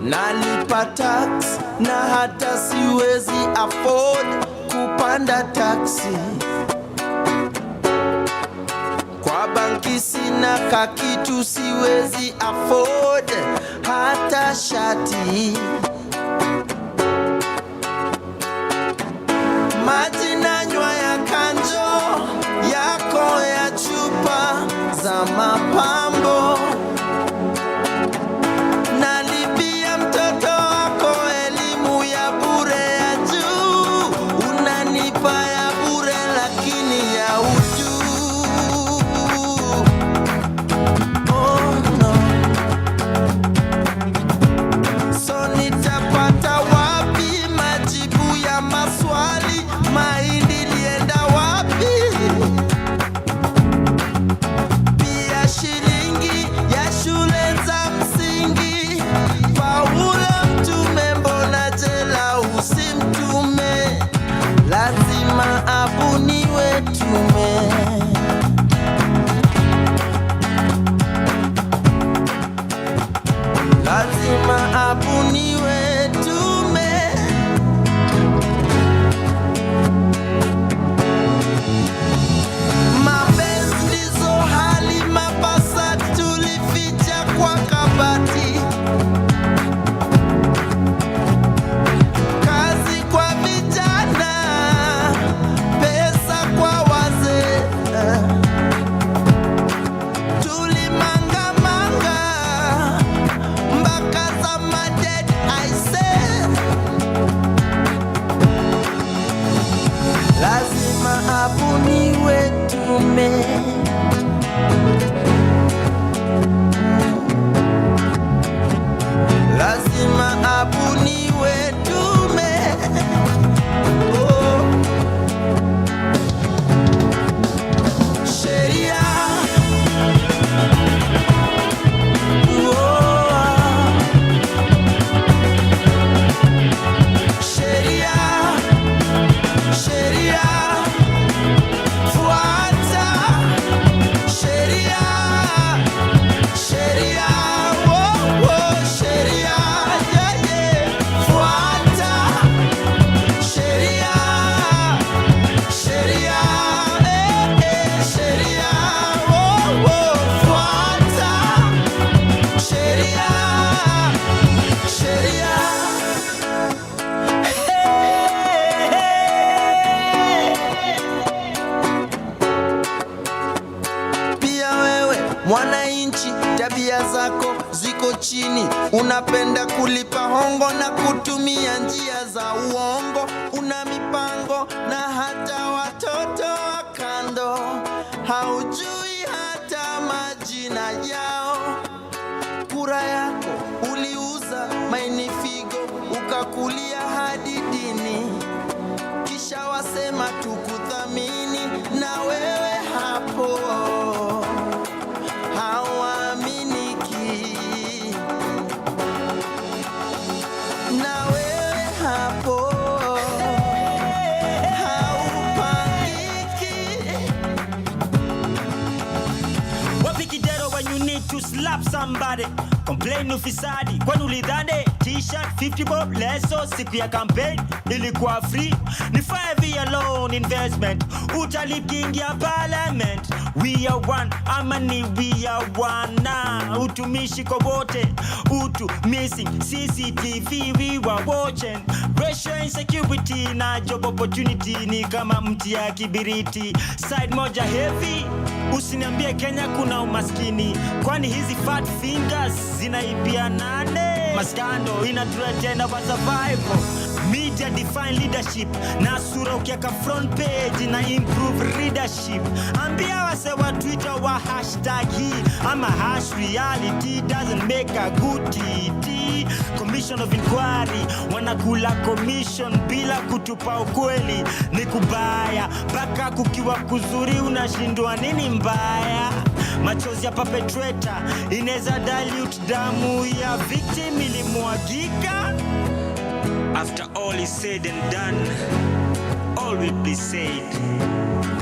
nalipa tax na hata siwezi afford kupanda taxi. Kwa banki sina kakitu, siwezi afford hata shati. Maji nanywa ya kanjo yako ya chupa za mapambo. Nalipia mtoto wako elimu ya bure ya juu. Unanipa ya bure lakini ya utu. Oh no. So nitapata wapi majibu ya maswali? Mahindi lienda wapi? Pia shilingi ya shule za msingi. Paulo mtume, mbona jela usimtume? Lazima abuniwe tume. Lazima abuniwe tume. Mapenzi ndizo hali mabasa tulificha kwa kabati. Kazi kwa vijana, pesa kwa wazee. Tulimangamanga mpaka za maded I say. Lazima abuniwe tume. Lazima abuniwe tume. Oh. Sheria. Oh. Sheria. Sheria. Fuata. Sheria. Sheria. Oh, oh. Sheria. Yeah, yeah. Fuata. Sheria. Sheria. Eh, eh. Sheria. Oh, oh. Fuata. Sheria. Sheria. Pia wewe mwananchi, tabia zako ziko chini. Unapenda kulipa hongo na kutumia njia za uongo. Una mipango na hata watoto wa kando. Haujui hata majina yao. Kura yako uliuza maini figo, ukakulia hadi dini. Kisha wasema tukuthamini, na wewe hapo hauaminiki. Na wewe hapo haupangiki. Wapi kidero when you need to slap somebody? Complain ufisadi kwani ulidhani t-shirt 50 bob leso siku ya campaign ilikuwa free? Ni 5 year loan investment utalikingia parliament. We are one, amani we are one. Na utumishi kwa wote, utu missing CCTV we were watching. Racial insecurity na job opportunity ni kama mti ya kibiriti. Side moja heavy, usiniambie Kenya kuna umaskini, kwani hizi fat fingers zinaibia nane? Maskando inatuletea wa survival. Media define leadership, na sura ukiaka front page na improve readership. Ambia wase wa Twitter wa hashtag hii ama hash reality doesn't make a good TT. Commission of inquiry wanakula commission bila kutupa ukweli. Ni kubaya baka kukiwa kuzuri, unashindwa nini mbaya? Machozi ya perpetrator ineza dilute damu ya victim ilimwagika. After all is said and done, all will be said,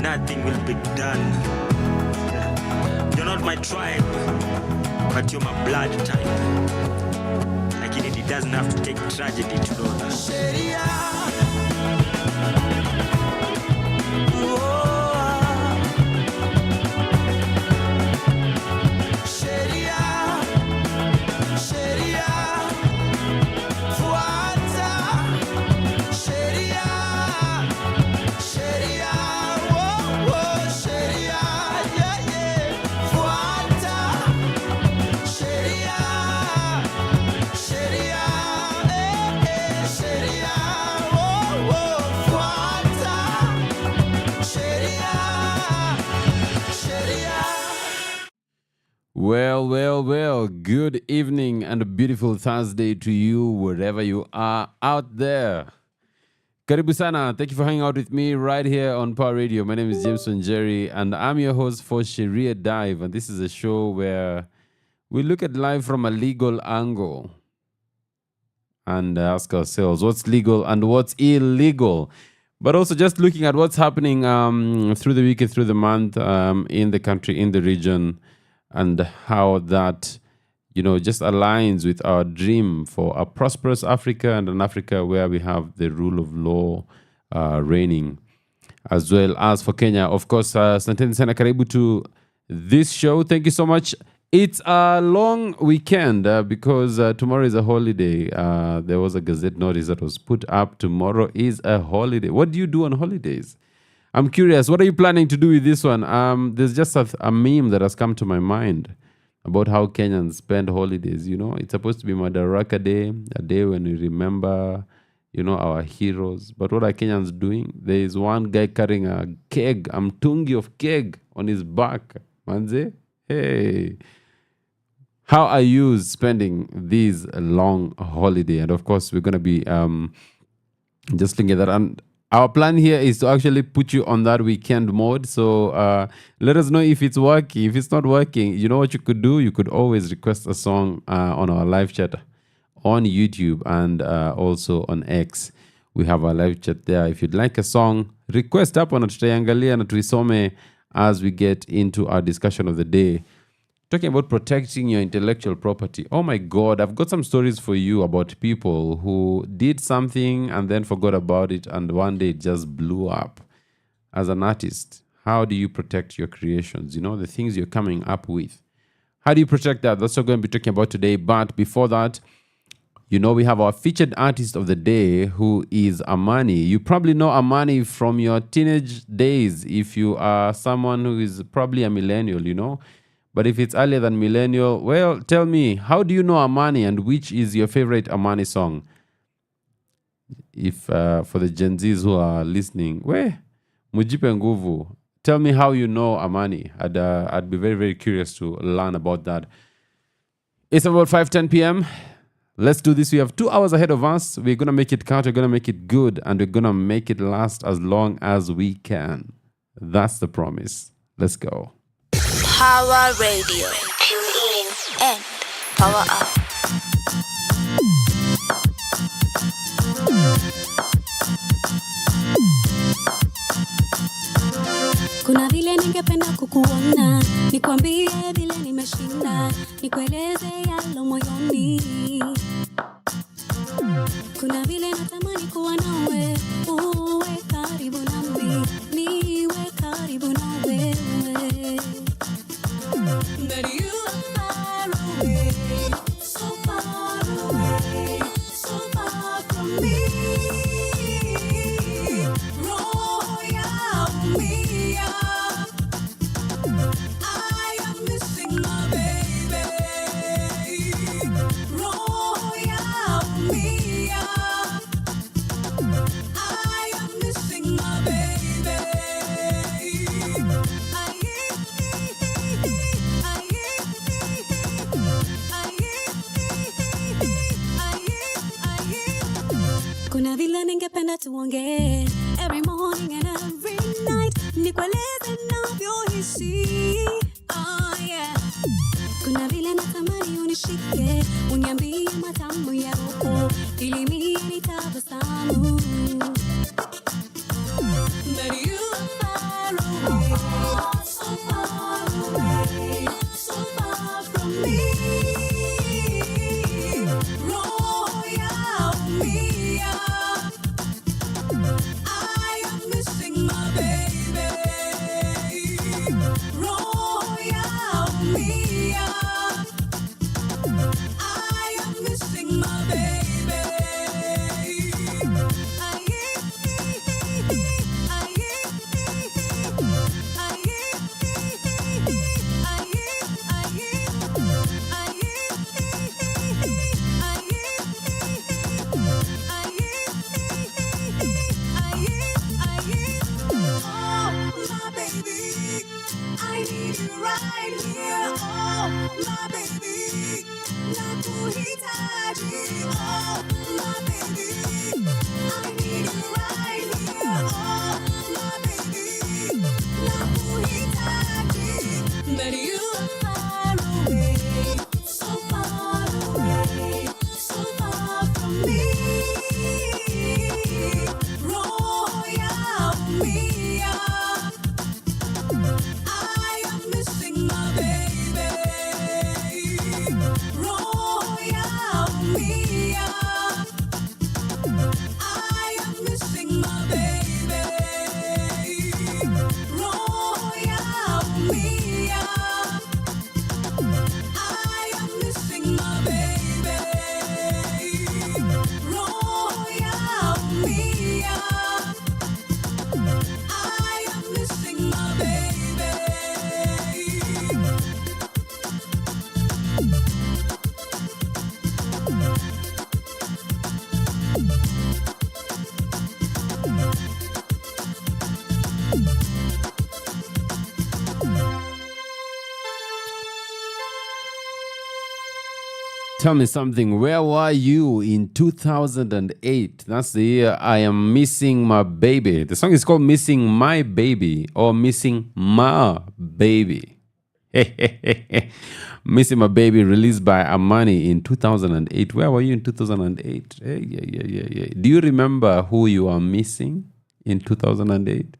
nothing will be done. You're not my tribe, but you're my blood type. Lakini doesn't have to take tragedy to know that. Sheria. Well, good evening and a beautiful Thursday to you wherever you are out there. Karibu sana. Thank you for hanging out with me right here on Power Radio. My name is WaNjeri and I'm your host for Sheria Dive. And this is a show where we look at life from a legal angle and ask ourselves what's legal and what's illegal. But also just looking at what's happening through the week and through the month in the country, in the region, and how that, just aligns with our dream for a prosperous Africa and an Africa where we have the rule of law reigning, as well as for Kenya. Of course, Santeni sana karibu to this show. Thank you so much. It's a long weekend because tomorrow is a holiday. There was a gazette notice that was put up. Tomorrow is a holiday. What do you do on holidays? I'm curious, what are you planning to do with this one? There's just a meme that has come to my mind about how Kenyans spend holidays. It's supposed to be Madaraka Day, a day when we remember, our heroes. But what are Kenyans doing? There is one guy carrying a keg, a mtungi of keg on his back. Manze, hey. How are you spending this long holiday? And of course, we're going to be just looking at that. And our plan here is to actually put you on that weekend mode. So let us know if it's working. If it's not working, you know what you could do? You could always request a song on our live chat on YouTube and also on X. We have our live chat there. If you'd like a song, request hapo na tutaiangalia na tuisome as we get into our discussion of the day. Talking about protecting your intellectual property. Oh my God, I've got some stories for you about people who did something and then forgot about it and one day it just blew up. As an artist, how do you protect your creations? The things you're coming up with. How do you protect that? That's what we're going to be talking about today. But before that, we have our featured artist of the day who is Amani. You probably know Amani from your teenage days if you are someone who is probably a millennial, But if it's earlier than millennial, well, tell me, how do you know Amani and which is your favorite Amani song? If for the Gen Zs who are listening, mujipe nguvu. Tell me how you know Amani. I'd be very, very curious to learn about that. It's about 5:10 p.m. Let's do this. We have 2 hours ahead of us. We're going to make it count. We're going to make it good. And we're going to make it last as long as we can. That's the promise. Let's go. Power Radio. Tune in and power up. Kuna vile ningependa kukuona, nikwambie vile nimeshinda, nikueleze yalo moyoni. Kuna vile natamani kuwa nawe, uwe karibu nami, niwe karibu nawe. But you are far away, so far away, so far from me. Roho yaumia, I am missing my baby. Roho yaumia, I am missing my baby. Kuna vile ningependa tuongee every morning and every night, nikueleze navyohisi. Yeah. Kuna vile natamani unishike, uniambie matamu ya roho, ili mimi nitabasamu. But you are far away, so far away, so far from me. Roho But you are far away, so far away, so far from me. Roya mia, I am missing my baby. Roya mia, I am missing my baby. Roya mia, I am missing my baby. Roya mia, I am missing my baby. Tell me something. Where were you in 2008? That's the year I am missing my baby. The song is called Missing My Baby or Missing My Baby. Missing My Baby, released by Amani in 2008. Where were you in 2008? Yeah. Do you remember who you are missing in 2008?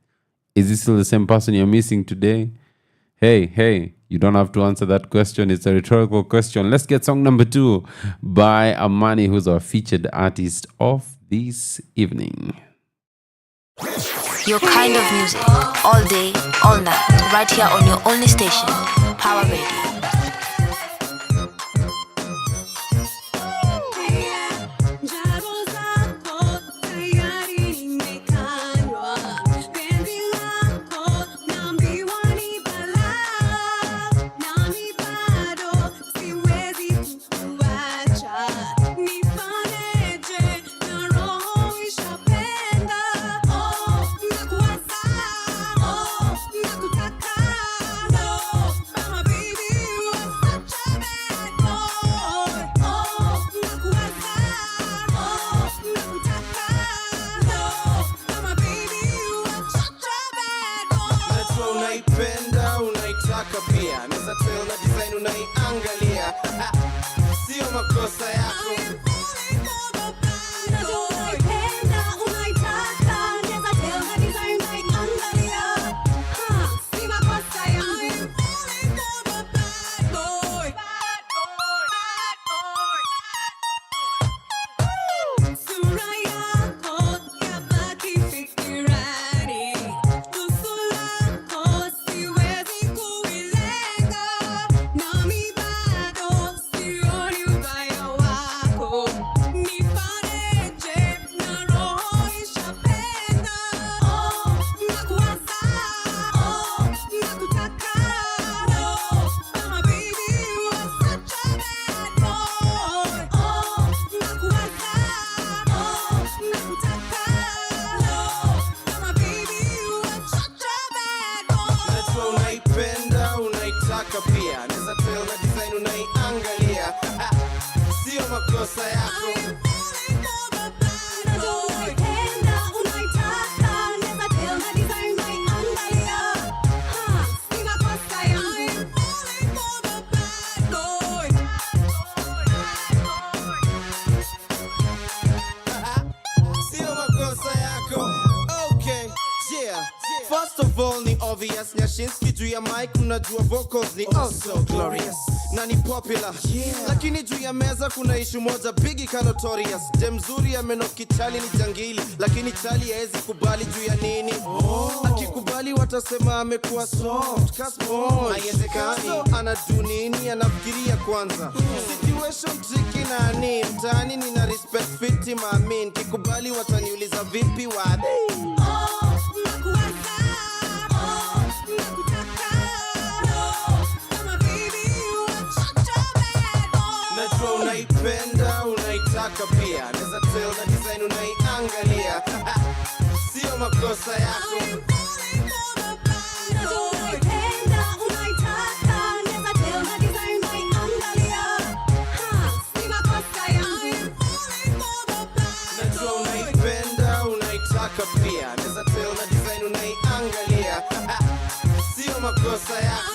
Is it still the same person you're missing today? Hey, you don't have to answer that question. It's a rhetorical question. Let's get song number 2 by Amani, who's our featured artist of this evening. Your kind of music, all day, all night, right here on your only station, Power Radio. First of all ni obvious Nyashinsky juu ya mic unajua vocals ni oh so glorious na ni popular. Lakini juu ya meza kuna issue moja big notorious. Dem mzuri amenoki chali ni jangili, lakini chali haezi kubali juu ya nini? Akikubali watasema amekuwa soft, kaspo. Haiwezekani. So anadu nini? Anafikiria kwanza. Situation tricky na ni mtani nina respect fiti maamin. Kikubali wataniuliza vipi wade? Najua unaipenda, unaitaka pia. Neza tell na design unaiangalia. Sio makosa yako. Najua unaipenda, unaitaka pia. Neza tell na design unaiangalia. Sio makosa yako.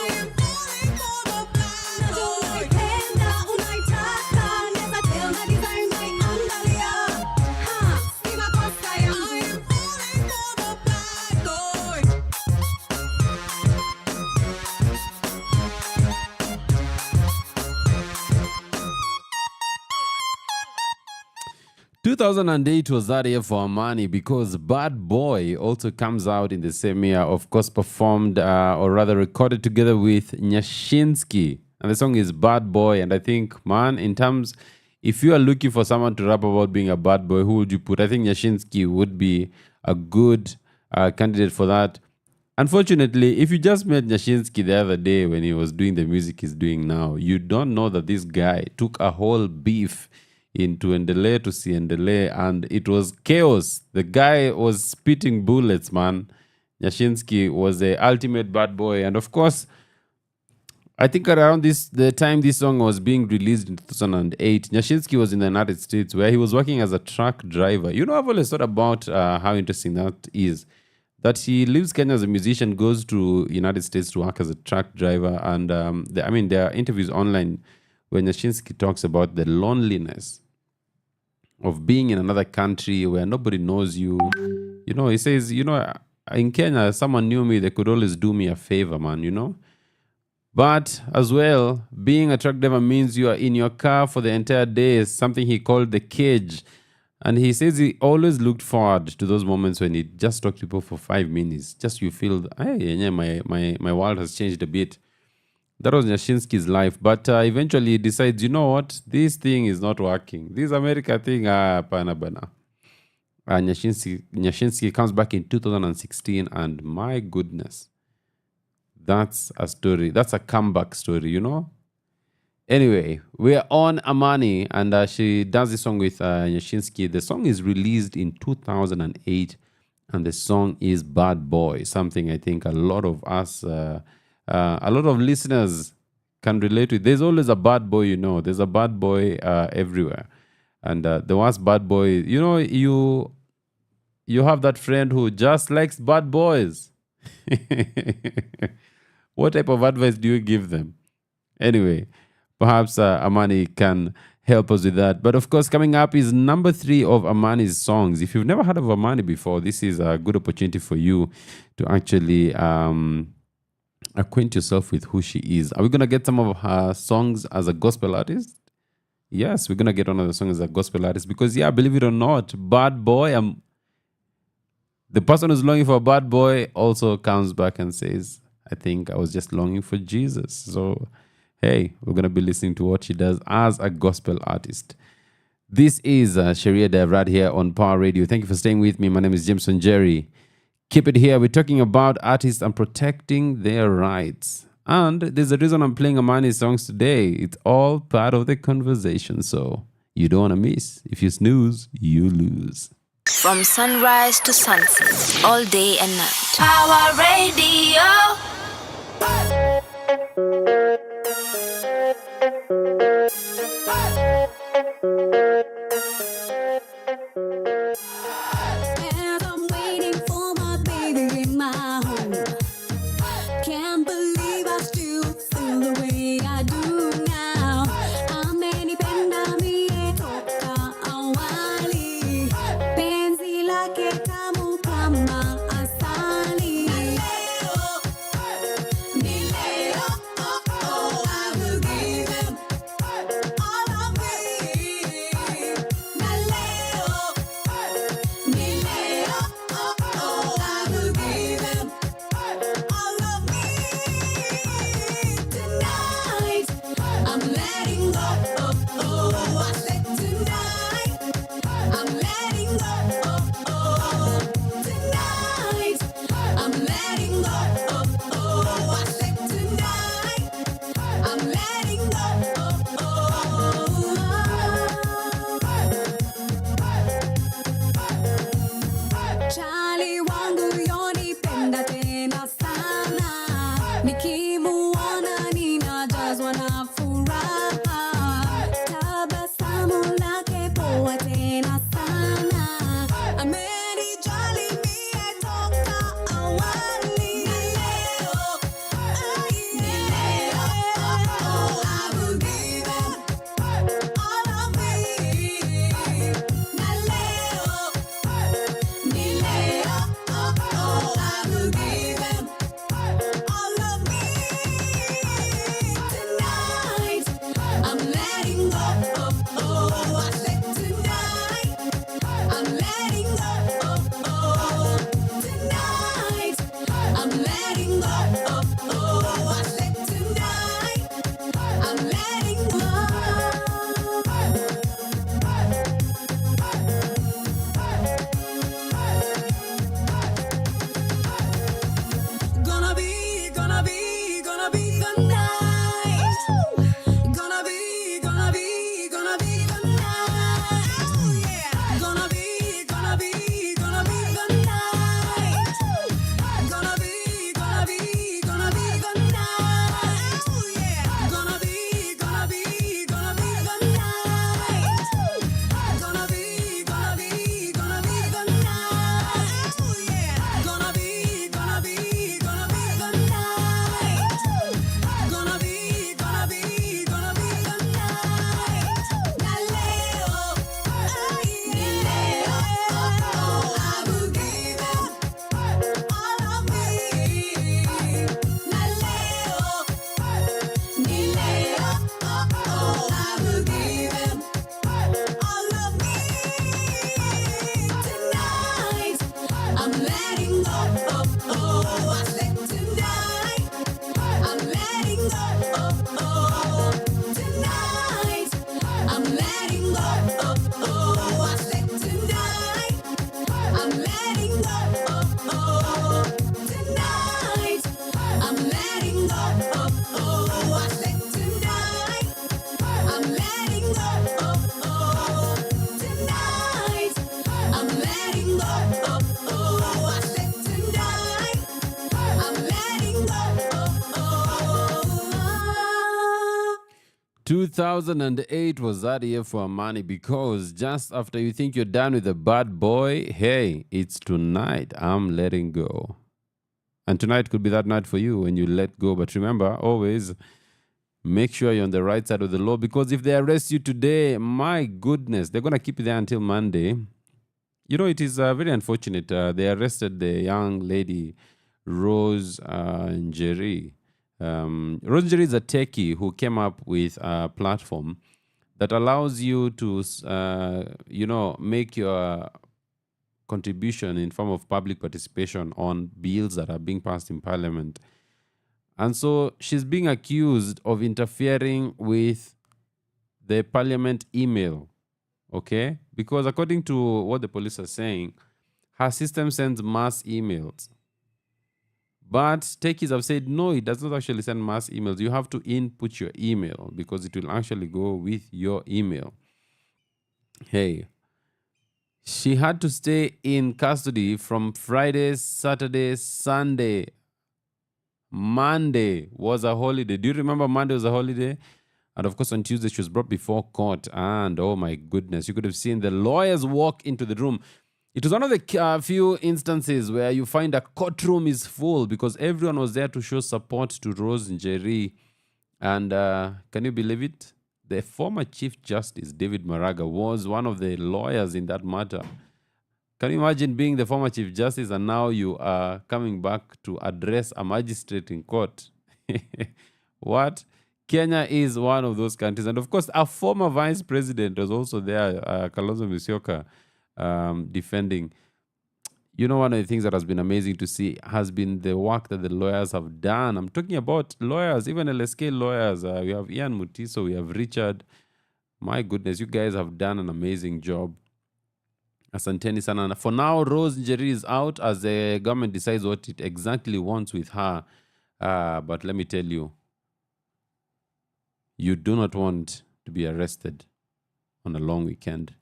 ...2008 was that year for Amani because Bad Boy also comes out in the same year, of course performed or rather recorded together with Nyashinsky. And the song is Bad Boy. And I think, man, in terms... if you are looking for someone to rap about being a bad boy, who would you put? I think Nyashinsky would be a good candidate for that. Unfortunately, if you just met Nyashinsky the other day when he was doing the music he's doing now, you don't know that this guy took a whole beef into Endele to Siendele, and it was chaos. The guy was spitting bullets, man. Nyashinsky was the ultimate bad boy. And of course, I think around the time this song was being released in 2008, Nyashinsky was in the United States where he was working as a truck driver. You know, I've always thought about how interesting that is. That he leaves Kenya as a musician, goes to United States to work as a truck driver. And there are interviews online where Nyashinsky talks about the loneliness of being in another country where nobody knows you. You know, he says, you know, in Kenya, if someone knew me, they could always do me a favor, man, you know. But as well, being a truck driver means you are in your car for the entire day, something he called the cage. And he says he always looked forward to those moments when he just talked to people for 5 minutes. Just you feel, hey, my world has changed a bit. That was Nyashinsky's life. But eventually he decides, you know what? This thing is not working. This America thing, pana bana. Nyashinsky comes back in 2016 and my goodness, that's a story. That's a comeback story, you know? Anyway, we're on Amani and she does this song with Nyashinsky. The song is released in 2008 and the song is Bad Boy, something I think a lot of us... a lot of listeners can relate to. There's always a bad boy, you know. There's a bad boy everywhere. And the worst bad boy, you know, you have that friend who just likes bad boys. What type of advice do you give them? Anyway, perhaps Amani can help us with that. But of course, coming up is number 3 of Amani's songs. If you've never heard of Amani before, this is a good opportunity for you to actually... acquaint yourself with who she is. Are we going to get some of her songs as a gospel artist? Yes, we're going to get one of the songs as a gospel artist because, yeah, believe it or not, bad boy, the person who's longing for a bad boy also comes back and says, I think I was just longing for Jesus. So, hey, we're going to be listening to what she does as a gospel artist. This is Sheria Dev right here on Power Radio. Thank you for staying with me. My name is WaNjeri. Keep it here. We're talking about artists and protecting their rights. And there's a reason I'm playing Amani's songs today. It's all part of the conversation. So you don't want to miss. If you snooze, you lose. From sunrise to sunset, all day and night. Power Radio. And I'm waiting for my baby in my home. Can't believe I still feel the way I do now. Amenipenda mie toka awali. Penzi lake tamu kama asali. Ni tena sana. Amenijali mie toka awali. Na leo, ni leo, I will give him all of me. Na leo, ni leo, I will give him all of me. Tonight, I'm letting go. I said tonight, I'm letting go. Tonight, I'm letting go. I said tonight, I'm letting go. Gonna be the night. Gonna be the night. Oh yeah. Gonna be the night. Gonna be the night. Oh yeah. Gonna be the night. Gonna be the night. Oh yeah. Gonna be the night. Gonna be the night. Na leo, ni leo, I will give him all of me. Na leo, ni leo, I will give him all of me. Tonight, I'm letting go. I said tonight, I'm letting go. Tonight, I'm letting go. I said tonight, I'm letting go. Tonight, I'm letting go. I said tonight, I'm letting go. Tonight, I'm letting go. I said tonight, I'm letting go. 2008 was that year for Amani, because just after you think you're done with the bad boy, hey, it's tonight I'm letting go. And tonight could be that night for you when you let go. But remember, always make sure you're on the right side of the law, because if they arrest you today, my goodness, they're going to keep you there until Monday. You know, it is very unfortunate. They arrested the young lady, WaNjeri. WaNjeri is a techie who came up with a platform that allows you to, make your contribution in form of public participation on bills that are being passed in Parliament. And so she's being accused of interfering with the Parliament email, okay? Because according to what the police are saying, her system sends mass emails. But techies have said, no, it does not actually send mass emails. You have to input your email because it will actually go with your email. Hey, she had to stay in custody from Friday, Saturday, Sunday. Monday was a holiday. Do you remember Monday was a holiday? And of course, on Tuesday, she was brought before court. And oh my goodness, you could have seen the lawyers walk into the room. It was one of the few instances where you find a courtroom is full because everyone was there to show support to WaNjeri. And can you believe it? The former Chief Justice, David Maraga, was one of the lawyers in that matter. Can you imagine being the former Chief Justice and now you are coming back to address a magistrate in court? What? Kenya is one of those countries. And of course, a former vice president was also there, Kalonzo Musyoka, defending. You know, one of the things that has been amazing to see has been the work that the lawyers have done. I'm talking about lawyers, even LSK lawyers. We have Ian Mutiso, we have Richard. My goodness, you guys have done an amazing job. Asanteni sana. For now, WaNjeri is out as the government decides what it exactly wants with her. But let me tell you, you do not want to be arrested on a long weekend.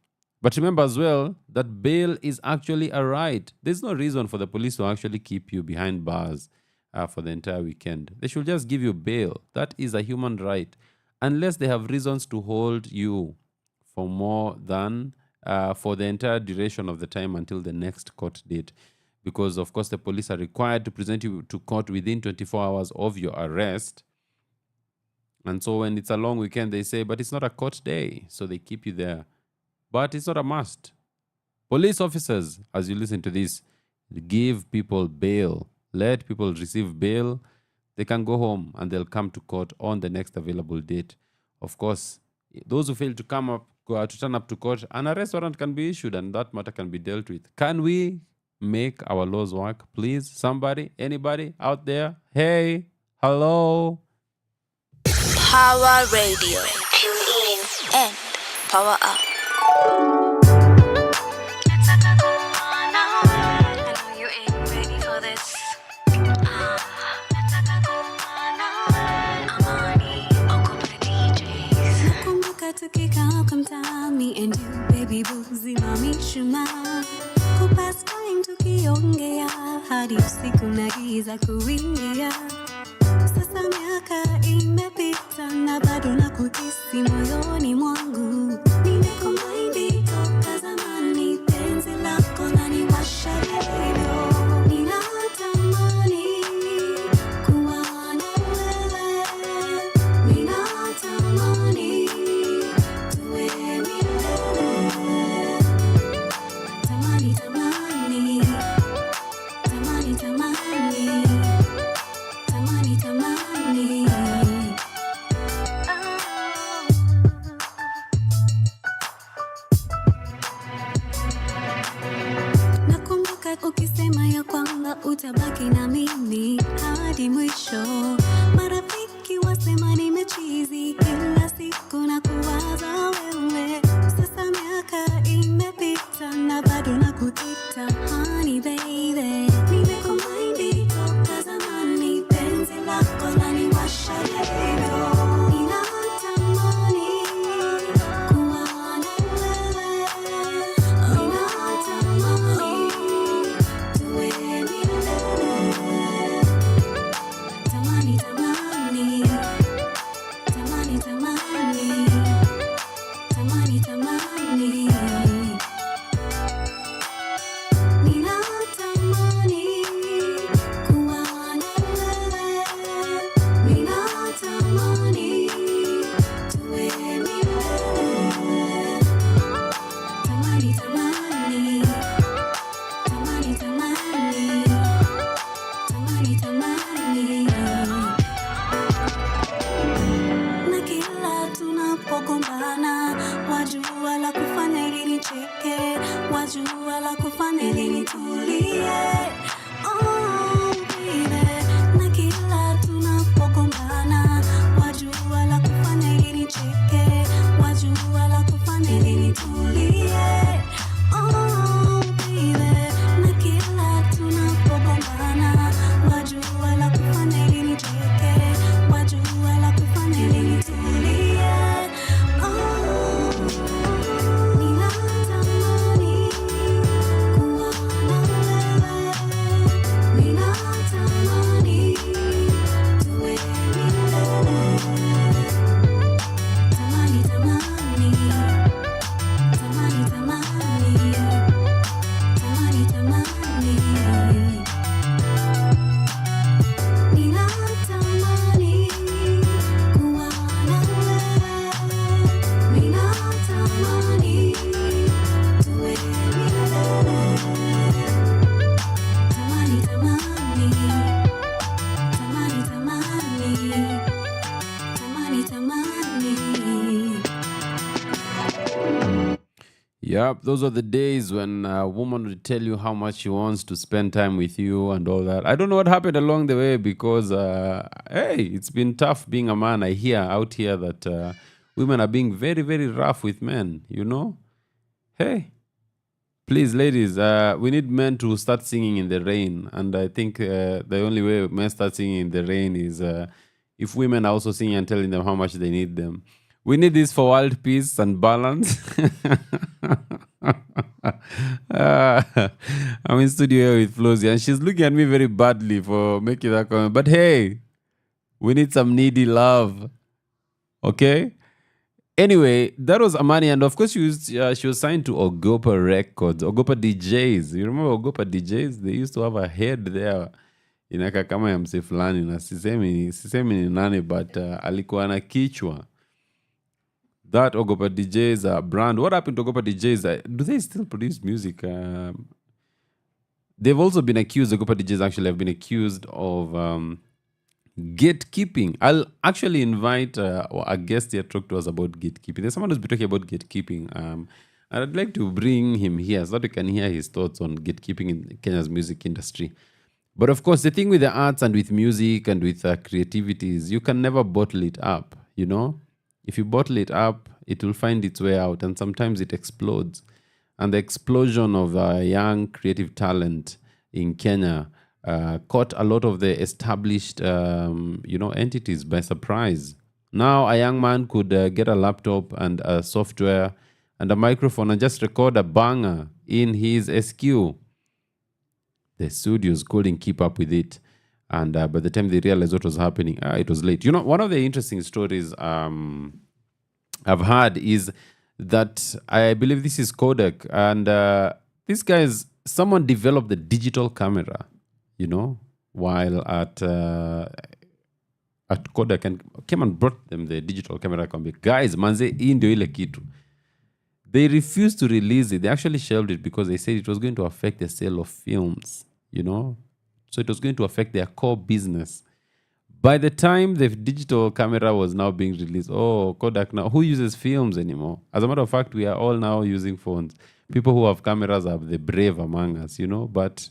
But remember as well that bail is actually a right. There's no reason for the police to actually keep you behind bars for the entire weekend. They should just give you bail. That is a human right. Unless they have reasons to hold you for more than for the entire duration of the time until the next court date. Because, of course, the police are required to present you to court within 24 hours of your arrest. And so when it's a long weekend, they say, but it's not a court day. So they keep you there. But it's not a must. Police officers, as you listen to this, give people bail. Let people receive bail. They can go home and they'll come to court on the next available date. Of course, those who fail to turn up to court, an arrest warrant can be issued and that matter can be dealt with. Can we make our laws work, please? Somebody, anybody out there? Hey, hello. Power Radio. Tune in and power up. I know you ain't ready for this. Amani, Okopa DJs. Nakumbuka tukikaa kumtaa, me and you, baby boo, zima mishumaa. Kupass time tukiongea, hadi usiku na giza kuingia. Sasa miaka imepita na bado nakukisi moyoni mwangu. Nimekumaindi toka zamani, penzi lako laniwasha hivyo. Ninatamani kuwa na wewe, ninatamani tuwe milele. Tamani, tamani, tamani, tamani. Tamani, tamani. Nakumbuka ukisema ya kwamba utabaki na mimi hadi mwisho. Marafiki wasema nimechizi, kila siku na kuwaza wewe. Sasa miaka imepita na bado nakukita, honey baby. Nimekumaindi toka zamani, penzi lako laniwasha hivyo. Ninatamani kuwa na wewe, ninatamani tuwe milele. Tamani, tamani, tamani, tamani, tamani, tamani. Ninatamani kuwa na wewe, ninatamani tuwe milele. Tamani, tamani, tamani, tamani, tamani, tamani. Na kila tunapogombana, wajua la kufanya ili nicheke, wajua la kufanya ili nitulie. Oh baby, na kila tunapogombana, wajua la kufanya ili nicheke, wajua la kufanya ili nitulie. Oh baby, na kila tunapogombana, wajua la kufanya ili nicheke, wajua la kufanya ili nitulie. Oh, ninatamani kuwa na wewe, ninatamani tuwe milele. Tamani, tamani, tamani, tamani, tamani, tamani. Ninatamani kuwa na wewe, ninatamani tuwe milele. Tamani, tamani, tamani, tamani, tamani, tamani. Yep, those are the days when a woman would tell you how much she wants to spend time with you and all that. I don't know what happened along the way because, hey, it's been tough being a man. I hear out here that women are being very, very rough with men, you know? Hey, please, ladies, we need men to start singing in the rain. And I think the only way men start singing in the rain is if women are also singing and telling them how much they need them. We need this for world peace and balance. I'm in studio here with Flosie, and she's looking at me very badly for making that comment. But hey, we need some needy love. Okay? Anyway, that was Amani, and of course she was signed to Ogopa Records, Ogopa DJs. You remember Ogopa DJs? They used to have a head there inaka kama ya mse fulani na sisemi ni nani, but alikuwa na kichwa. That Ogopa DJs brand. What happened to Ogopa DJs? Do they still produce music? They've also been accused, Ogopa DJs actually have been accused of gatekeeping. I'll actually invite a guest here to talk to us about gatekeeping. There's someone who's been talking about gatekeeping. And I'd like to bring him here so that we can hear his thoughts on gatekeeping in Kenya's music industry. But of course, the thing with the arts and with music and with creativity is you can never bottle it up, you know? If you bottle it up, it will find its way out, and sometimes it explodes. And the explosion of young creative talent in Kenya caught a lot of the established, entities by surprise. Now a young man could get a laptop and a software and a microphone and just record a banger in his SQ. The studios couldn't keep up with it. And by the time they realized what was happening, it was late. You know, one of the interesting stories I've had is that I believe this is Kodak. And these guys, someone developed the digital camera, you know, while at Kodak, and came and brought them the digital camera. Guys, manze, hii ndio ile kitu. They refused to release it. They actually shelved it because they said it was going to affect the sale of films, you know. So it was going to affect their core business. By the time the digital camera was now being released, Kodak now, who uses films anymore? As a matter of fact, we are all now using phones. People who have cameras are the brave among us, you know. But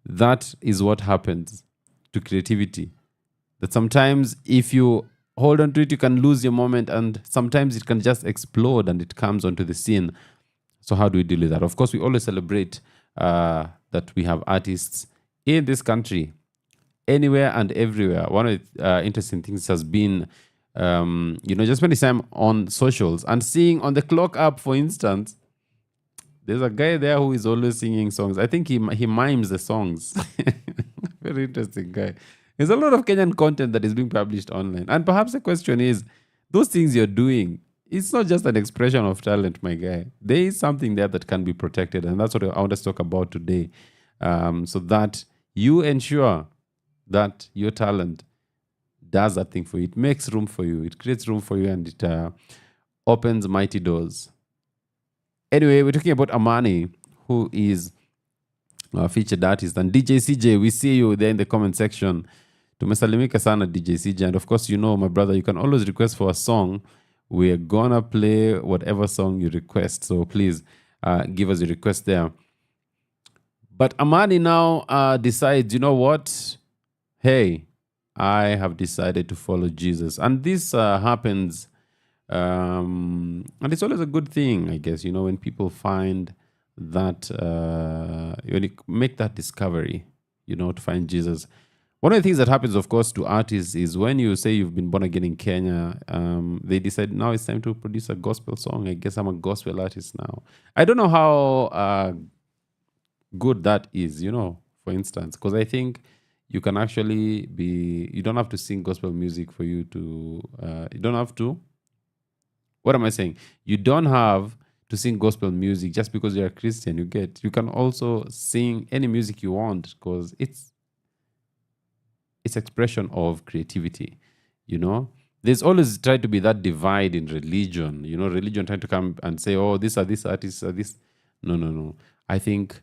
that is what happens to creativity. That sometimes if you hold on to it, you can lose your moment, and sometimes it can just explode and it comes onto the scene. So how do we deal with that? Of course, we always celebrate that we have artists in this country, anywhere and everywhere. One of the interesting things has been, just spending time on socials and seeing on the Clock app, for instance, there's a guy there who is always singing songs. I think he mimes the songs. Very interesting guy. There's a lot of Kenyan content that is being published online. And perhaps the question is, those things you're doing, it's not just an expression of talent, my guy. There is something there that can be protected. And that's what I want to talk about today. So that you ensure that your talent does that thing for you. It makes room for you. It creates room for you, and it opens mighty doors. Anyway, we're talking about Amani, who is a featured artist. And DJ CJ, we see you there in the comment section. Tumesalimika sana DJ CJ. And of course, you know, my brother, you can always request for a song. We're gonna play whatever song you request. So please give us a request there. But Amani now decides, you know what? Hey, I have decided to follow Jesus. And this happens, and it's always a good thing, I guess, you know, when people find that, when you make that discovery, you know, to find Jesus. One of the things that happens, of course, to artists is when you say you've been born again in Kenya, they decide now it's time to produce a gospel song. I guess I'm a gospel artist now. I don't know how good that is, you know, for instance, because I think you can actually you don't have to sing gospel music for you to, you don't have to, what am I saying? You don't have to sing gospel music just because you're a Christian. You can also sing any music you want, because it's expression of creativity, you know. There's always tried to be that divide in religion, you know, religion trying to come and say, oh, these artists are this. No. I think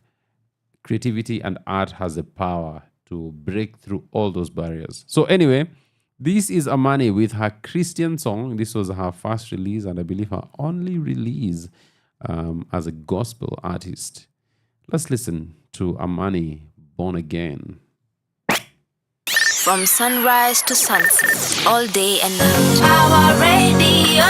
creativity and art has the power to break through all those barriers. So anyway, this is Amani with her Christian song. This was her first release, and I believe her only release as a gospel artist. Let's listen to Amani, Born Again. From sunrise to sunset, all day and night. Our radio.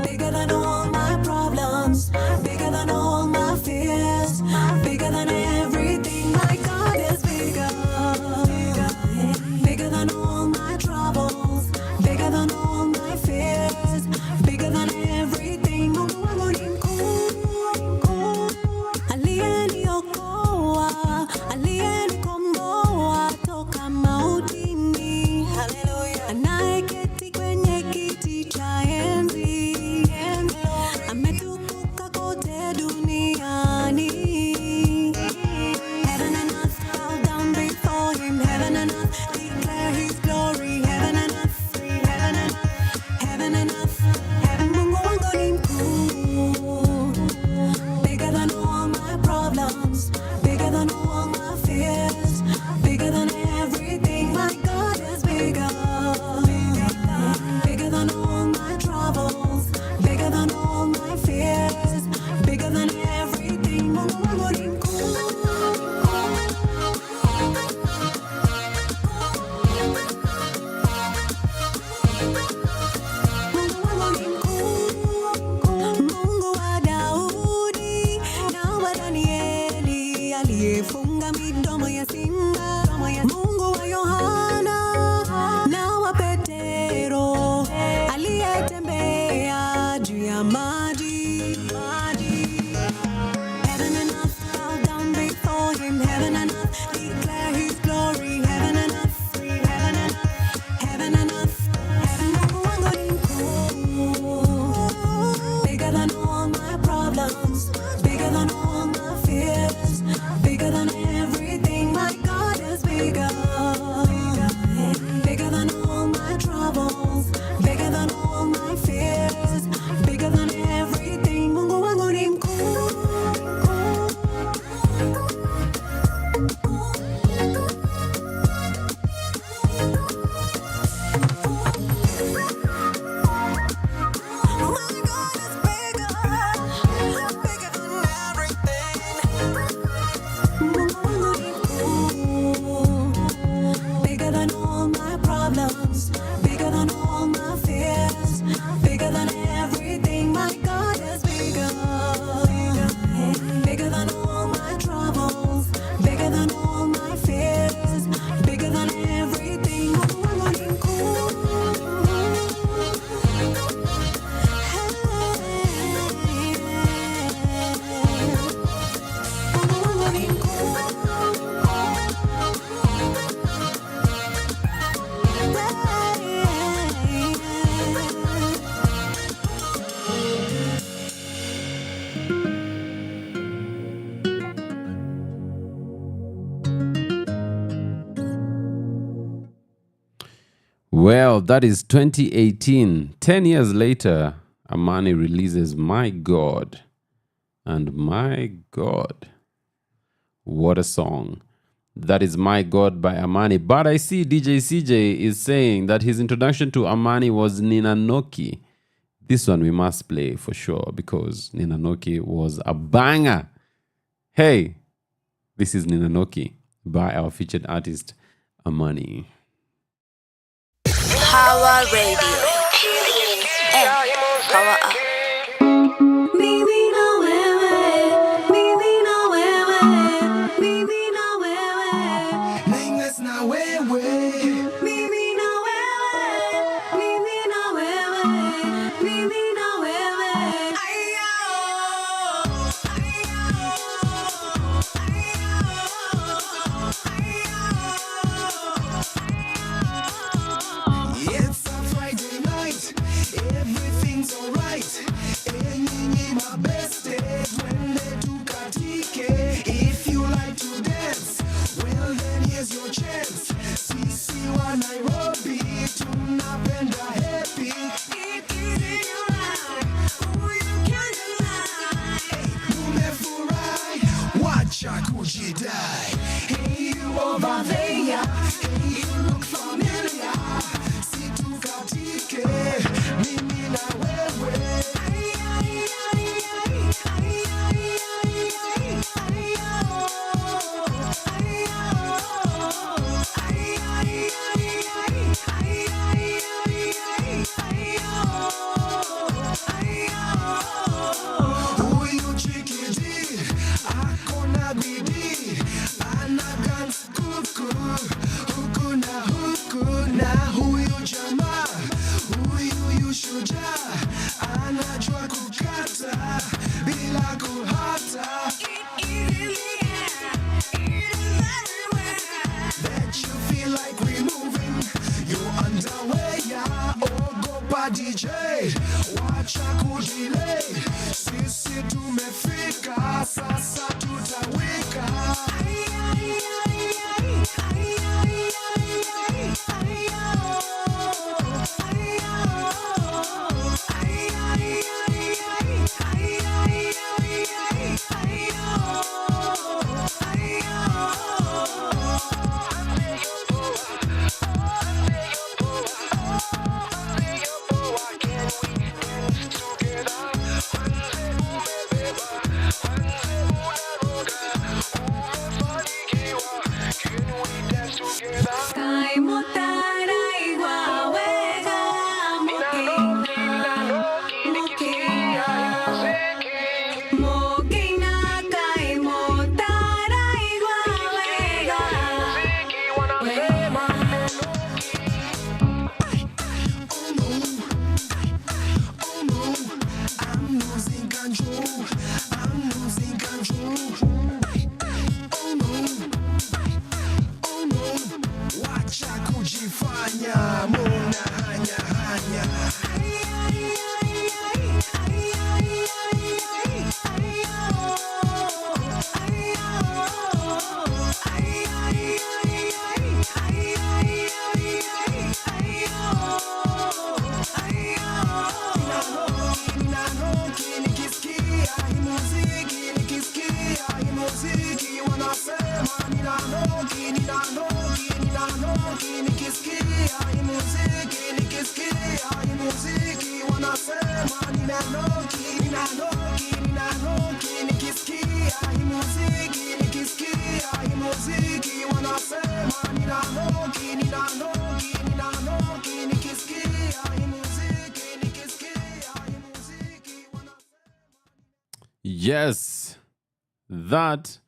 Bigger than all my problems, bigger than all my fears, bigger than everything. My God is bigger, bigger than all my troubles, bigger than all my fears, bigger than everything. Mungu wangu ni mkuu, aliyeniokoa earth, declare his glory. Heaven and earth, heaven and earth, heaven and earth, heaven. Mungu wangu ni mkuu, bigger than all my problems, bigger than all my fears, bigger than everything. My God is bigger, bigger than all my troubles, bigger than all my fears, bigger than everything. Mungu wangu ni mkuu. Mungu wa Daudi na wa Danieli, aliyefunga midomo ya simba. Mungu wa Yohana na wa Petero, aliyetembea juu ya maji. Heaven and earth bow down before him. Heaven and earth declare his glory. Heaven and earth, heaven and earth, heaven and earth, heaven. Mungu wangu ni mkuu, bigger than all my problems, bigger than all my fears, bigger than everything. My God is bigger, bigger than all my troubles, bigger than all my fears, bigger than everything. Mungu wangu ni mkuu. My God is bigger, bigger than everything. Mungu wangu ni mkuu, bigger than all my problems, bigger than all my fears, bigger than everything. My God is bigger, bigger than all my troubles, bigger than all my fears, bigger than everything. Mungu wangu ni mkuu. Well, that is 2018. 10 years later, Amani releases My God. And my God, what a song. That is My God by Amani. But I see DJ CJ is saying that his introduction to Amani was Nina Noki. This one we must play for sure because Nina Noki was a banger. Hey, this is Nina Noki by our featured artist, Amani. Power Radio. Power up. Mimi na wewe, mimi na wewe, mimi na wewe, Nameless na wewe. mimi na wewe, mimi na wewe, mimi na wewe. Ayo, It's a Friday night, everything's alright. Enyinyi my best day, twende tukatike. If you like to dance, well then here's your chance. Sisi wa Nairobi, tunapenda happy. it is in your life, who you can deny. Umefurahi, wacha kujidai. Hey you over there, hey you look familiar. Si tukatike, mimi na wewe. Huyu chikiji, ako na bidii, ana guns kuku, huku na huyu jamaa, huyu shujaa, anajua kukata bila kuhata. Bet you feel like we moving, you're underway, yeah. Ogopa DJ, wacha kujilei, sisi tumefika, sasa tutawika. acha kujifanya muna hanya hanya. Yes, that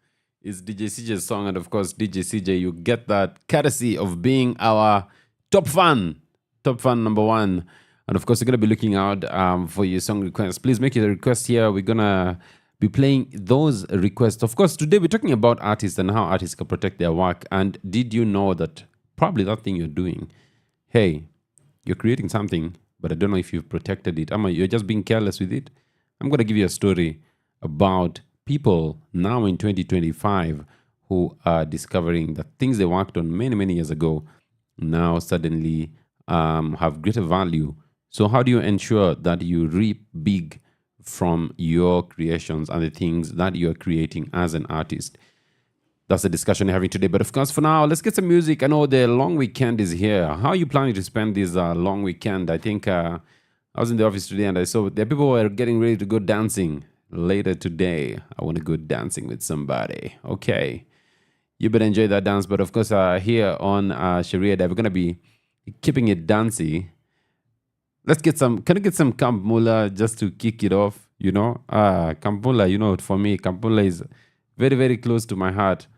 is DJ CJ's song, and of course, DJ CJ, you get that courtesy of being our top fan number one. And of course, we're going to be looking out for your song requests. Please make your request here. We're going to be playing those requests. Of course, today we're talking about artists and how artists can protect their work. And did you know that probably that thing you're doing, hey, you're creating something, but I don't know if you've protected it. You're just being careless with it. I'm going to give you a story about people now in 2025 who are discovering that things they worked on many, many years ago now suddenly have greater value. So how do you ensure that you reap big from your creations and the things that you're creating as an artist? That's the discussion we're having today. But of course, for now, let's get some music. I know the long weekend is here. How are you planning to spend this long weekend? I think I was in the office today and I saw there people were getting ready to go dancing. Later today, I want to go dancing with somebody. Okay. You better enjoy that dance. But of course, here on Sheria, we're going to be keeping it dancey. Let's get some, can I get some Camp Mula just to kick it off? You know, Camp Mula, for me, Camp Mula is very, very close to my heart.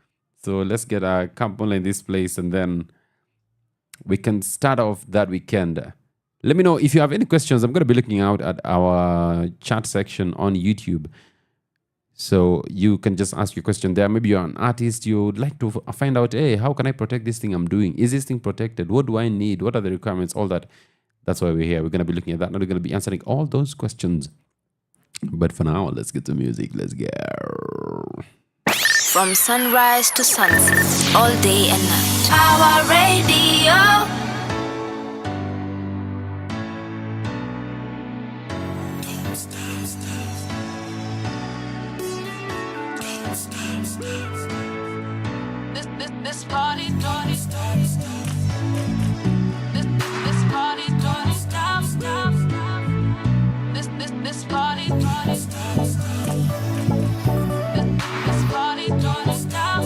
So let's get Camp Mula in this place and then we can start off that weekend. Let me know if you have any questions. I'm going to be looking out at our chat section on YouTube. So you can just ask your question there. Maybe you're an artist. You would like to find out, hey, how can I protect this thing I'm doing? Is this thing protected? What do I need? What are the requirements? All that. That's why we're here. We're going to be looking at that. And we're going to be answering all those questions. But for now, let's get to music. Let's go. From sunrise to sunset, all day and night. Our radio. This party don't stop. This party don't stop. This party don't stop. This party don't stop.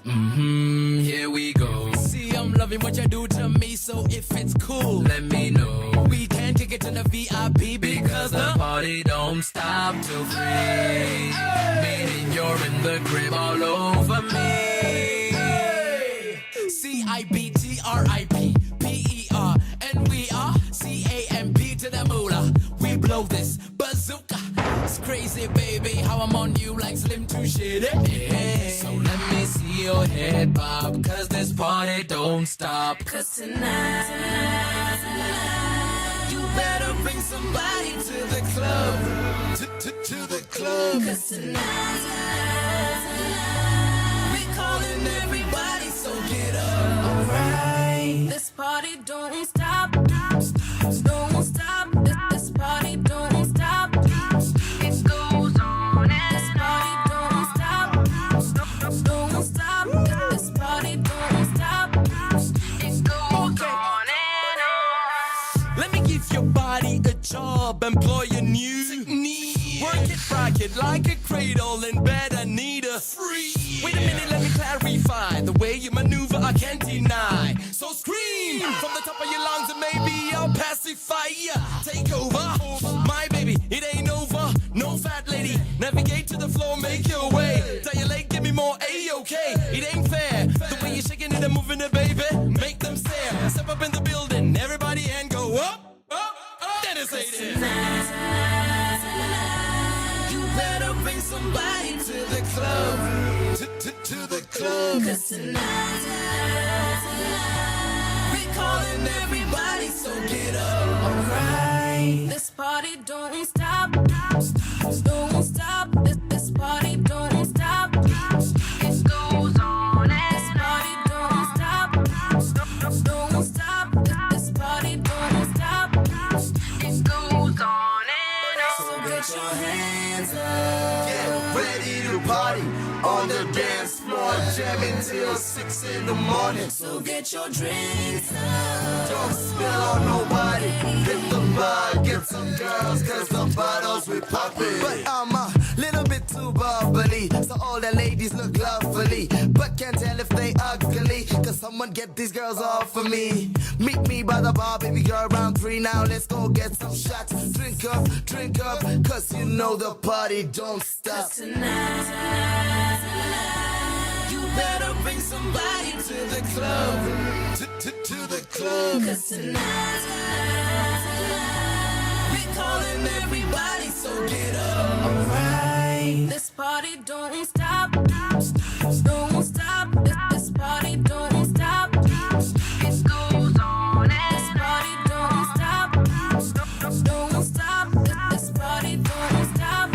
Here we go. See, I'm loving what you do to me, so if it's cool, let me know. We can take it to the VIP because the party don't stop till 3. Meaning you're in the crib all over me. CIBTRIPPER, and we are CAMP to the moolah. We blow this bazooka. It's crazy, baby, how I'm on you like Slim to shit it. Yeah. So let me see your head bob, cause this party don't stop. Cause tonight, you better bring somebody to the club. To the club. Cause tonight, we calling everybody, so get up. Alright. This party don't stop. Don't stop. This party don't stop. It goes on and this party don't stop. Don't stop. This party don't stop. It goes on and on. Let me give your body a job, employ a new technique. Work it, rock it like a cradle in bed. I need a free. Wait a minute, let me clarify. The way you maneuver, I can't deny. So scream from the top of your lungs and maybe I'll pacify ya. Take over, my baby, it ain't over. No fat lady, navigate to the floor, make your way. Tell your leg, give me more A-OK. It ain't fair, the way you're shaking it and moving it, baby. Make them stare. Step up in the building, everybody and go up, up, up. Then it's it. You better bring somebody to the club. To the club. Cause tonight jamming till 6 in the morning. So get your drinks up. Don't spill on nobody. Hit the bar, get some girls, cause the bottles we poppin'. But I'm a little bit too bubbly, so all the ladies look lovely, but can't tell if they ugly, cause someone get these girls off of me. Meet me by the bar, baby girl, round 3 now, let's go get some shots. Drink up, cause you know the party don't stop. Tonight, You better bring somebody to the club, to the club. cause tonight, We calling everybody, so get up. alright. This party don't stop. Don't stop. This party don't stop. It goes on and this party don't stop. Don't stop. This party don't stop.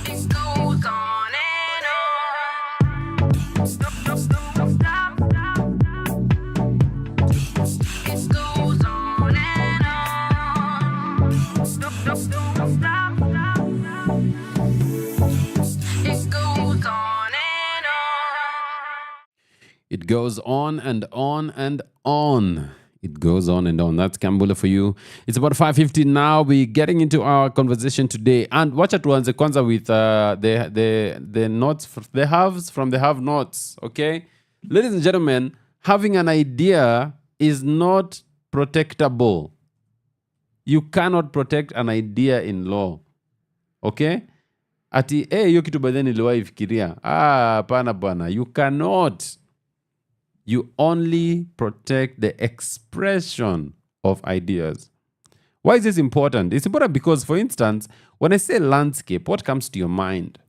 It goes on and on. Don't stop. It goes on and on. Don't stop. It goes on and on. It goes on and on and on. It goes on and on. That's Kambula for you. It's about 5:50 now. We're getting into our conversation today. And watch at once Kwanzaa with the nots, the haves from the have-nots. Okay? Ladies and gentlemen, having an idea is not protectable. You cannot protect an idea in law. Okay? Ati, hiyo kitu by then niliwahi fikiria. Hapana bwana. You cannot. You only protect the expression of ideas. Why is this important? It's important because, for instance, when I say landscape, what comes to your mind?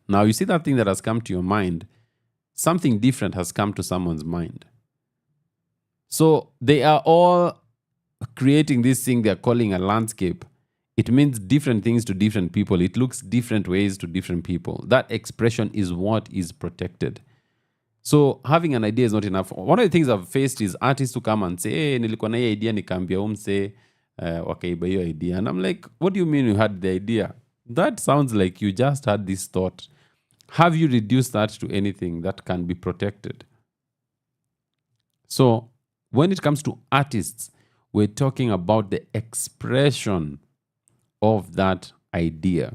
Now, you see that thing that has come to your mind, something different has come to someone's mind. So they are all creating this thing they're calling a landscape. It means different things to different people. It looks different ways to different people. That expression is what is protected. So having an idea is not enough. One of the things I've faced is artists who come and say, hey, nilikuwa na hii idea nikaambia umse wakaiba hiyo idea. And I'm like, what do you mean you had the idea? That sounds like you just had this thought. Have you reduced that to anything that can be protected? So when it comes to artists, we're talking about the expression of that idea.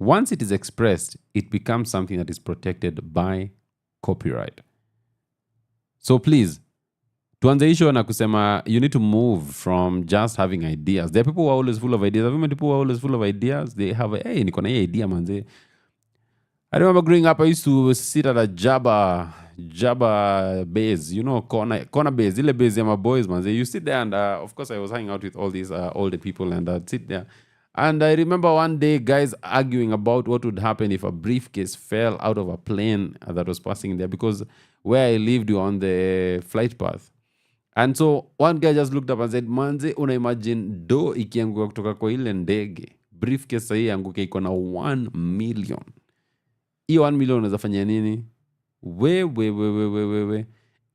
Once it is expressed, it becomes something that is protected by copyright. So please, tuanze issue na kusema you need to move from just having ideas. There are people who are always full of ideas. Have you met people who are always full of ideas? They have hey, niko na hii idea manze. I remember growing up, I used to sit at a Jabba base, you know, corner base, ile base ya my boys, man. You sit there and, of course, I was hanging out with all these older people and I'd sit there. And I remember one day, guys arguing about what would happen if a briefcase fell out of a plane that was passing there, because where I lived, you were on the flight path. And so one guy just looked up and said, manze, una imagine do ikianguka kutoka kwa ile ndege, briefcase sahi anguke iko na 1 million. Hiyo 1 million unaweza fanya nini? We.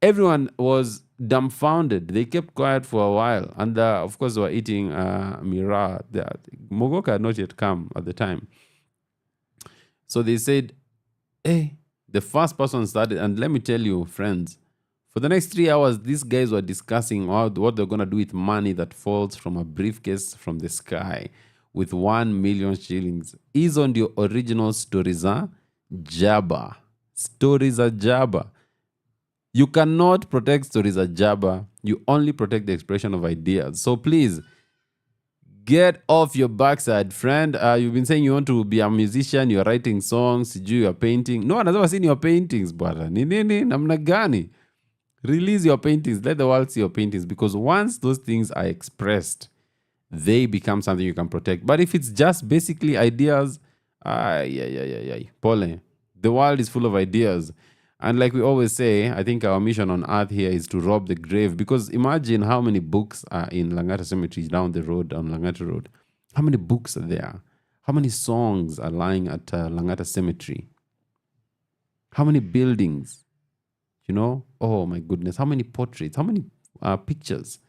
Everyone was dumbfounded. They kept quiet for a while. And of course, they were eating Mira. Mogoka had not yet come at the time. So they said, hey, the first person started. And let me tell you, friends, for the next 3 hours, these guys were discussing what they're going to do with money that falls from a briefcase from the sky with 1 million shillings. Is on the original stories, Jabba. Stories are Jabba. You cannot protect stories at Jabba. You only protect the expression of ideas. So please, get off your backside, friend. You've been saying you want to be a musician, you're writing songs, you're painting. No one has ever seen your paintings, brother. Namna gani? Release your paintings. Let the world see your paintings. Because once those things are expressed, they become something you can protect. But if it's just basically ideas, Pole. The world is full of ideas. And like we always say, I think our mission on earth here is to rob the grave. Because imagine how many books are in Langata Cemetery down the road, on Langata Road. How many books are there? How many songs are lying at Langata Cemetery? How many buildings? You know? Oh my goodness. How many portraits? How many pictures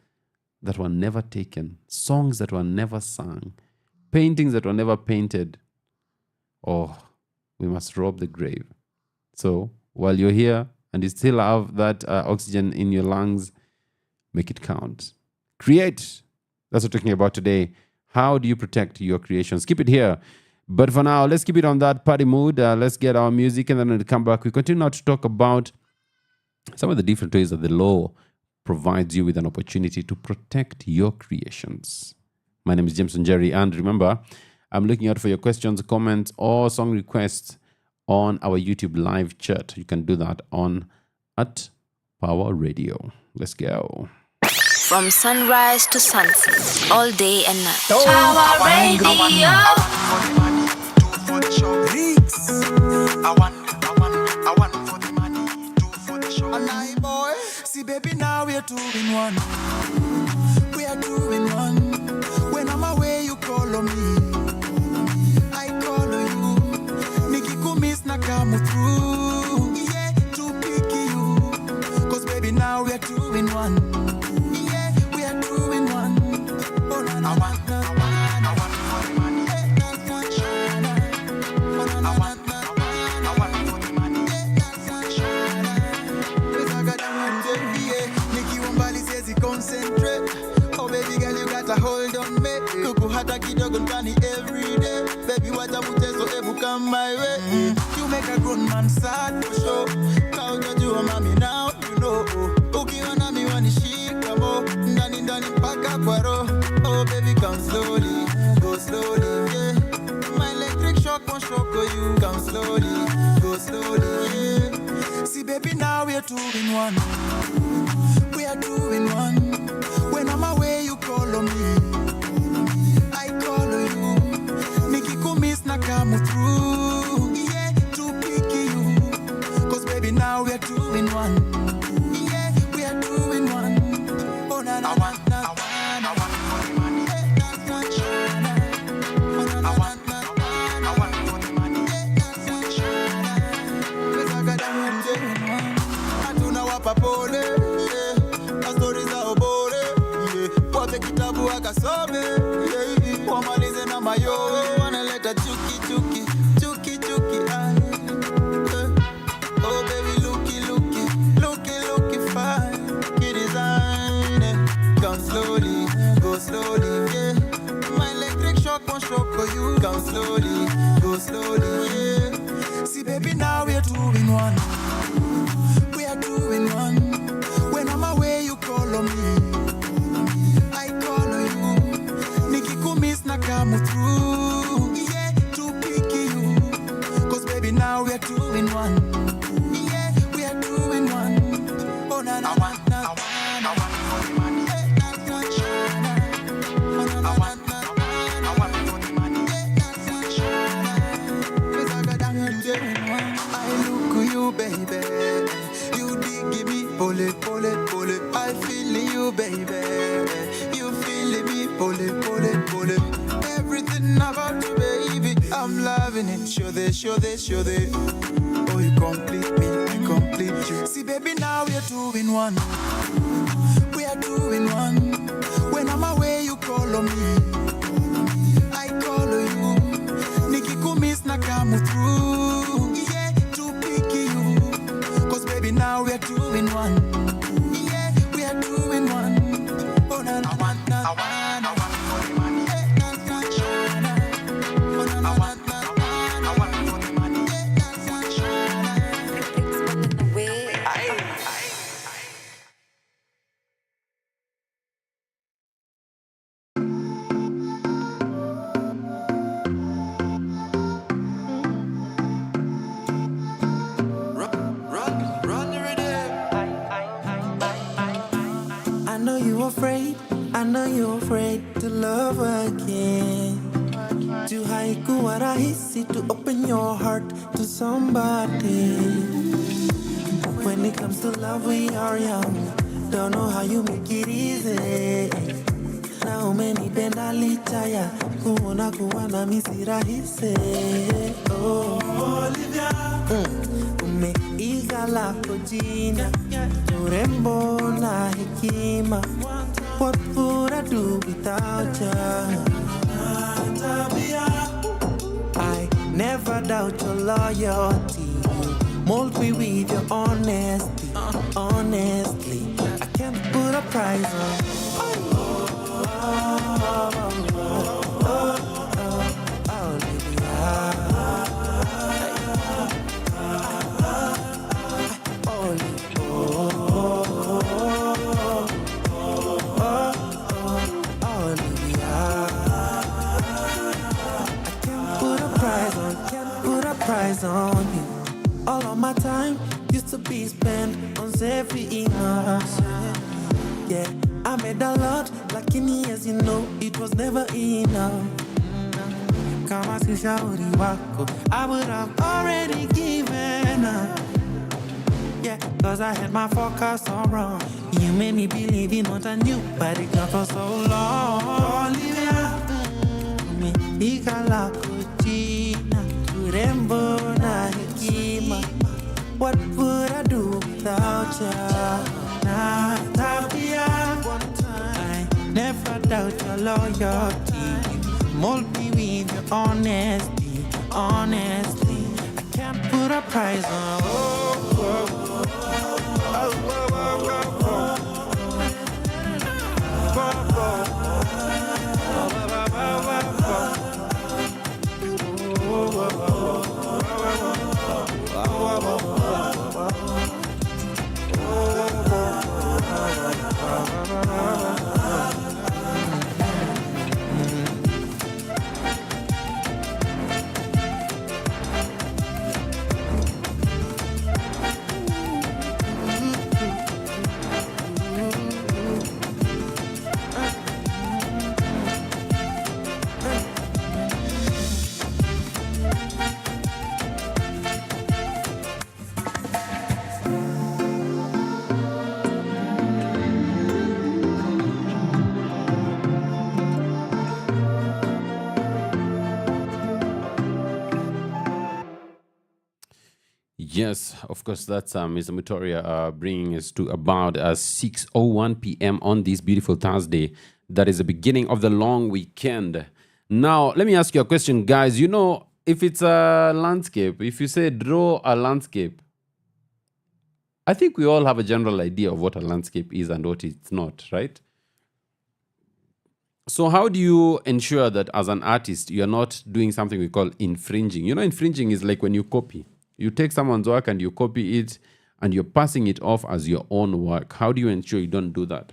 that were never taken? Songs that were never sung? Paintings that were never painted? Oh, we must rob the grave. So while you're here and you still have that oxygen in your lungs, make it count. Create. That's what we're talking about today. How do you protect your creations? Keep it here. But for now, let's keep it on that party mood. Let's get our music, and then when we come back, we continue now to talk about some of the different ways that the law provides you with an opportunity to protect your creations. My name is WaNjeri, and remember, I'm looking out for your questions, comments, or song requests on our YouTube live chat. You can do that on @Power Radio. Let's go. From sunrise to sunset, all day and night. Power Radio. I want for the money, two for the show. And I, boy, see, baby, now we're 2 in 1. We are 2 in 1. When I'm away, you call on me. I call on you. Niki kumis nakamu through. Yeah, to pick you. Cause baby, now we're 2 in 1. Yeah, we are 2 in 1. Oh, no, no, I want for the money. Concentrate. Oh baby girl, you got a hold on me. Kuku hata kidogo ndani every day. Baby wacha mchezo ebu come my way. You make a grown man sad for sure. Kaujajua mami now you know. Ukiona mi wanishika mo. Ndani mpaka kwa roho. Oh baby come slowly, go slowly, yeah. My electric shock won't shock you. Come slowly, go slowly, yeah. See baby now we're 2 in 1. We are 2 in 1. When I'm away, you call on me. I call on you. Niki kumis nakamu through. Yeah, to pick you. Cause baby, now we are 2 in 1. Yeah, we are 2 in 1. Oh, na na na na. I want for the money. I want for the money. Cause I got that 2 in 1. I do not want pole. Kitabu akasome, yeah. Wamalize na mayowe, wanaleta chuki oh baby, looky fine. Key design, come slowly, go slowly, yeah. My electric shock won't shock you. Come slowly, go slowly, yeah. See baby, now we're 2 in 1. We are 2 in 1. When I'm away, you call on me. Come through, yeah, to pick you. Cause baby, now we are 2 in 1. Yeah, we are 2 in 1. Oh, na na, I want for the money. I want for the money. Cause I got that 2 in 1. I look at you, baby. You dig me, pull it. I feel you, baby. You feel me, pull it. Everything about you, baby, I'm loving it. Show this. Oh, you complete me, I complete you. See, baby, now we are 2 in 1. We are 2 in 1. When I'm away, you call on me. I call on you. Niki kumis nakamu through. Yeah, to pick you. Cause baby, now we are 2 in 1. Yeah, we are 2 in 1. Oh, no, I want for the money. I know you're afraid to love again. To haikuwa rahisi to open your heart to somebody. When it comes to love, we are young. Don't know how you make it easy. Na umenipenda licha ya kuona kuwa na misi rahisi. Oh, Olivia, umeiga lako jina, urembo na hekima. What would I do without you? I never doubt your loyalty. Mold me with your honesty, honestly. I can't put a price on. Price on you. All of my time used to be spent on every innocent. Yeah, I made a lot, like in years, you know, it was never enough. Kama si ushauri wako, I would have already given up. Yeah, cause I had my forecast all wrong. You made me believe in what I knew, but it got for so long. Olivia, ikala kuchina, turembo na hekima. What would I do without ya? Nah, one time, I never doubt your loyalty. Mold me with your honesty, honestly. I can't put a price on. Yes, of course, that's Mr. Mutoria bringing us to about 6:01 p.m. on this beautiful Thursday. That is the beginning of the long weekend. Now, let me ask you a question, guys. You know, if it's a landscape, if you say draw a landscape, I think we all have a general idea of what a landscape is and what it's not, right? So how do you ensure that as an artist, you're not doing something we call infringing? You know, infringing is like when you copy. You take someone's work and you copy it and you're passing it off as your own work. How do you ensure you don't do that?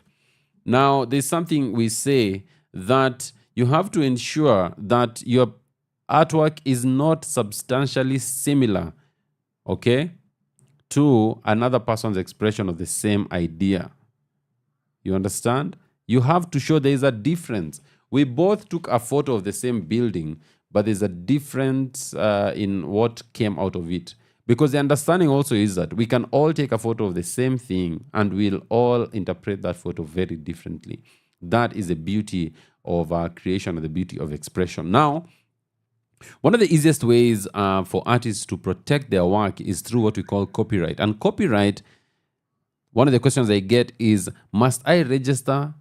Now, there's something we say that you have to ensure that your artwork is not substantially similar, okay, to another person's expression of the same idea. You understand? You have to show there is a difference. We both took a photo of the same building, but there's a difference in what came out of it. Because the understanding also is that we can all take a photo of the same thing and we'll all interpret that photo very differently. That is the beauty of creation and the beauty of expression. Now, one of the easiest ways for artists to protect their work is through what we call copyright. And copyright, one of the questions I get is, must I register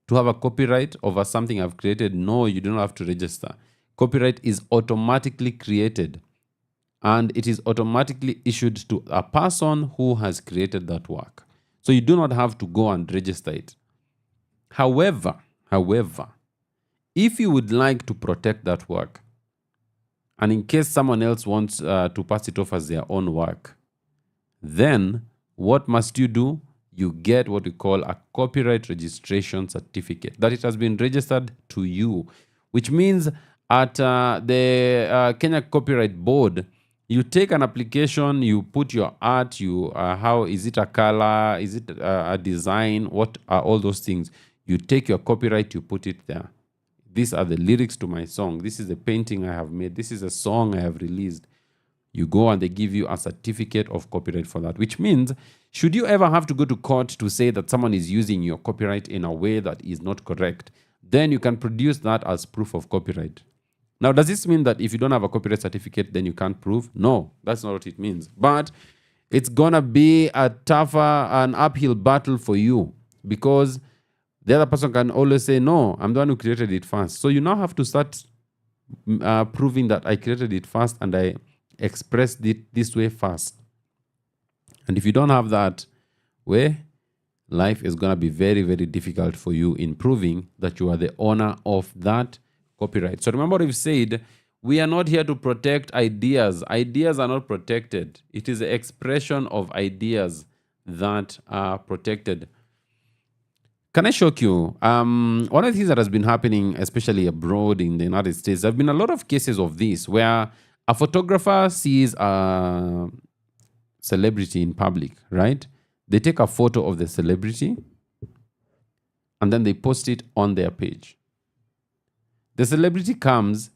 to have a copyright over something I've created? No, you do not have to register. Copyright is automatically created and it is automatically issued to a person who has created that work. So you do not have to go and register it. However, if you would like to protect that work, and in case someone else wants to pass it off as their own work, then what must you do? You get what we call a copyright registration certificate, that it has been registered to you, which means at the Kenya Copyright Board, you take an application, you put your art, how is it a color, is it a design, what are all those things? You take your copyright, you put it there. These are the lyrics to my song. This is the painting I have made. This is a song I have released. You go and they give you a certificate of copyright for that, which means should you ever have to go to court to say that someone is using your copyright in a way that is not correct, then you can produce that as proof of copyright. Now, does this mean that if you don't have a copyright certificate, then you can't prove? No, that's not what it means. But it's going to be an uphill battle for you, because the other person can always say, no, I'm the one who created it first. So you now have to start proving that I created it first and I expressed it this way first. And if you don't have that, life is going to be very, very difficult for you in proving that you are the owner of that copyright. So remember what we've said, we are not here to protect ideas. Ideas are not protected. It is the expression of ideas that are protected. Can I shock you? One of the things that has been happening, especially abroad in the United States, there have been a lot of cases of this where a photographer sees a celebrity in public, right? They take a photo of the celebrity and then they post it on their page. The celebrity comes,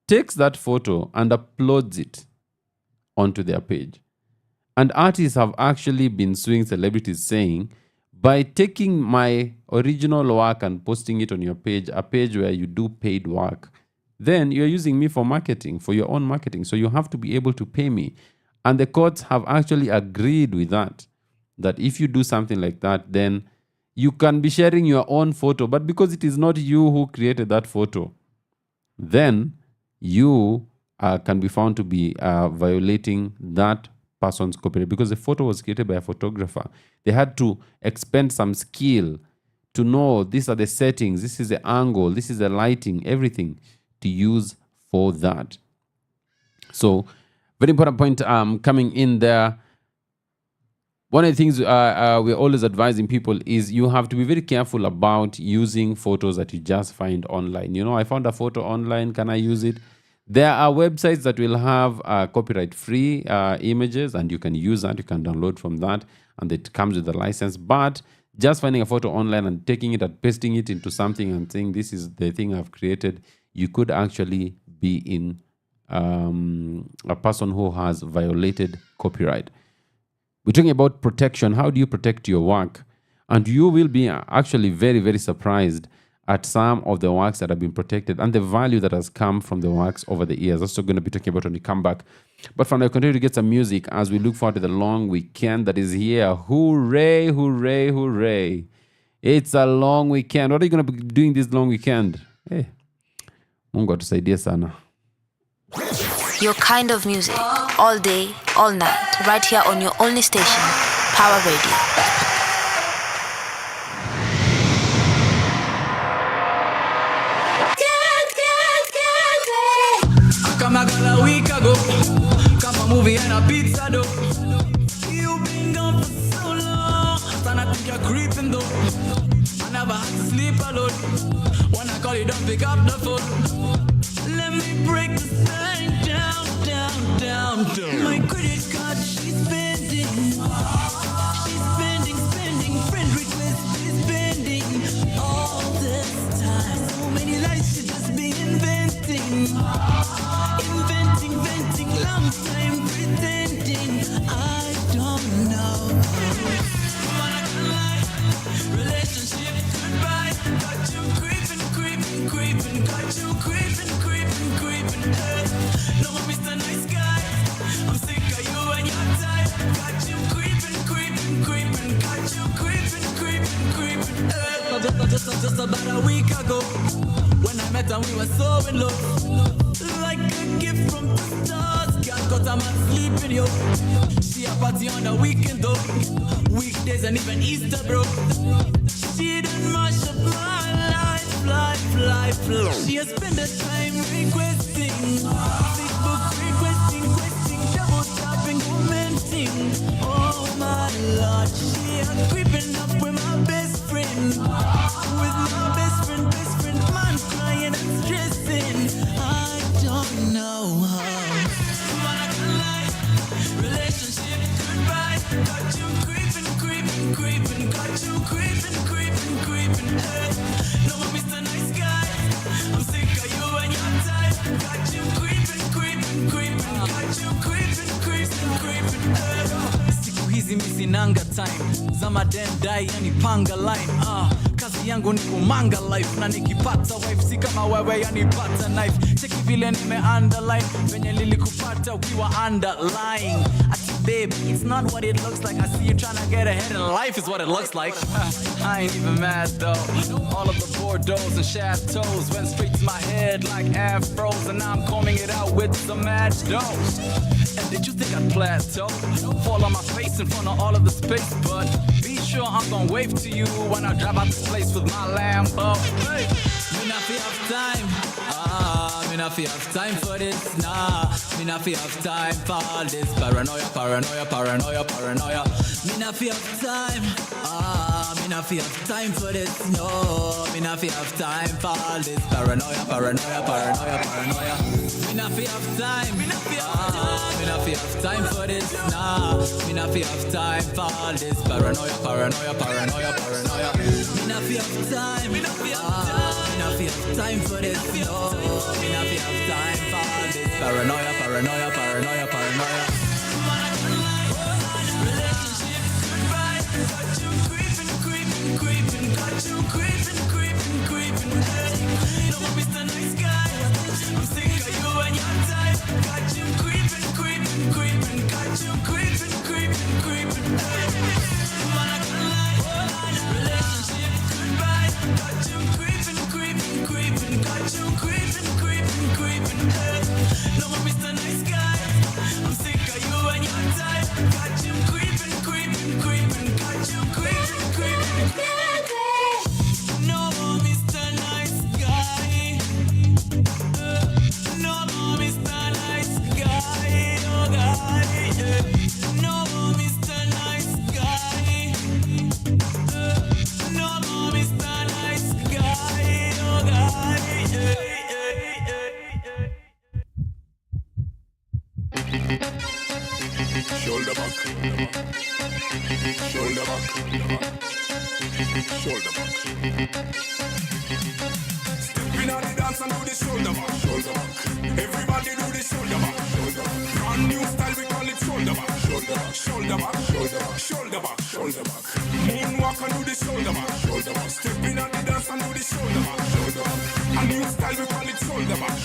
takes that photo and uploads it onto their page. And artists have actually been suing celebrities saying, by taking my original work and posting it on your page, a page where you do paid work, then you're using me for marketing, for your own marketing. So you have to be able to pay me. And the courts have actually agreed with that if you do something like that, then you can be sharing your own photo. But because it is not you who created that photo, then you can be found to be violating that person's copyright, because the photo was created by a photographer. They had to expend some skill to know these are the settings, this is the angle, this is the lighting, everything to use for that. So very important point coming in there. One of the things we're always advising people is you have to be very careful about using photos that you just find online. You know, I found a photo online, can I use it? There are websites that will have copyright-free images, and you can use that, you can download from that, and it comes with a license. But just finding a photo online and taking it and pasting it into something and saying, this is the thing I've created, you could actually be in a person who has violated copyright. We're talking about protection. How do you protect your work? And you will be actually very, very surprised at some of the works that have been protected and the value that has come from the works over the years. That's what we're going to be talking about when we come back. But for now, continue to get some music as we look forward to the long weekend that is here. Hooray, hooray, hooray. It's a long weekend. What are you going to be doing this long weekend? Hey, Mungu atusaidie sana. Your kind of music, all day, all night, right here on your only station, Power Radio. Come a girl a week ago, come a movie and a pizza dough. You been gone for so long, and I think you're creeping though. I never had to sleep alone. When I call you, don't pick up the phone. Let me break the thing down, down, down, down. My credit card, she's spending. She's spending, spending. Friend request, she's spending. All this time, so many lies she just been inventing. Inventing, venting, long time pretending. I don't know. But I can lie. Relationship goodbye. Got you creeping, creeping, creeping. Got you creeping, creeping, creeping. No, Mr. Nice Guy. I'm sick of you and your type. Got you creeping, creeping, creeping. Got you creeping, creeping, creeping. Just about a week ago, when I met her, we were so in love. Like a gift from the stars. Can't cut a man sleeping, yo. She a party on the weekend, though. Weekdays and even Easter, bro. She done mash up my life, life. She has spent the time requesting. Facebook requesting, double tapping, commenting. Oh my Lord, she is creeping up with my best friend. With my best friend, man crying and stressing. I don't know how. But I can lie. Relationship goodbye. Got you creeping, creeping, creeping. Got you creeping, creeping, creeping. No, Mr. Nice Guy. I'm sick of you and your type. Got you creeping, creeping, creeping. Got you creeping, creeping, creeping. Siku hizi misi nanga time. Zama den die yani panga line. Kazi yangu ni kumanga life. Na nikipata wife si kama wewe yani pata knife. Cheki vile nime underline. Venye lili kupata ukiwa underline. Ati babe, it's not what it looks like. I see you trying to get ahead in life is what it looks like. I ain't even mad though. All of the Bordeaux and chateaus went straight to my head like afros. And now I'm combing it out with some mad dough. Man, did you think I'd plateau? Fall on my face in front of all of the space, but be sure I'm gonna wave to you when I drive out this place with my Lambo. Hey. Me not fi have time, me not fi have time for this, nah. Me not fi have time for all this paranoia. Me not fi have time, me not fi have time for this, no. Me not fi have time for all this paranoia. Me not fi have time, me not fi have time for this, nah. Me not fi have time for all this paranoia. Me not fi have time, me not fi have time for this, no. Me not fi have time for all this paranoia. Relationship goodbye, got you creeping, got you creeping. Hey, you know I'm Mr. Nice Guy. I'm sick of you and your type. Got you creeping, got you creeping. Hey, man, I can't lie. Relationship goodbye, got you creeping, got you creeping. Hey, no more Mr. Nice Guy. I'm sick of you and your type. Got you creeping, got you creeping. No more Mr. Nice Guy. No more Mr. Nice Guy. Oh God, yeah. No more Mr. Nice Guy. No more Mr. Nice Guy. Oh God, yeah. Shoulder back. Stepping on the dance and do the shoulder back. Everybody do the shoulder back. Brand new style, we call it shoulder back. Moonwalk and do the shoulder back. Stepping on the dance and do the shoulder back. A new style, we call it shoulder back.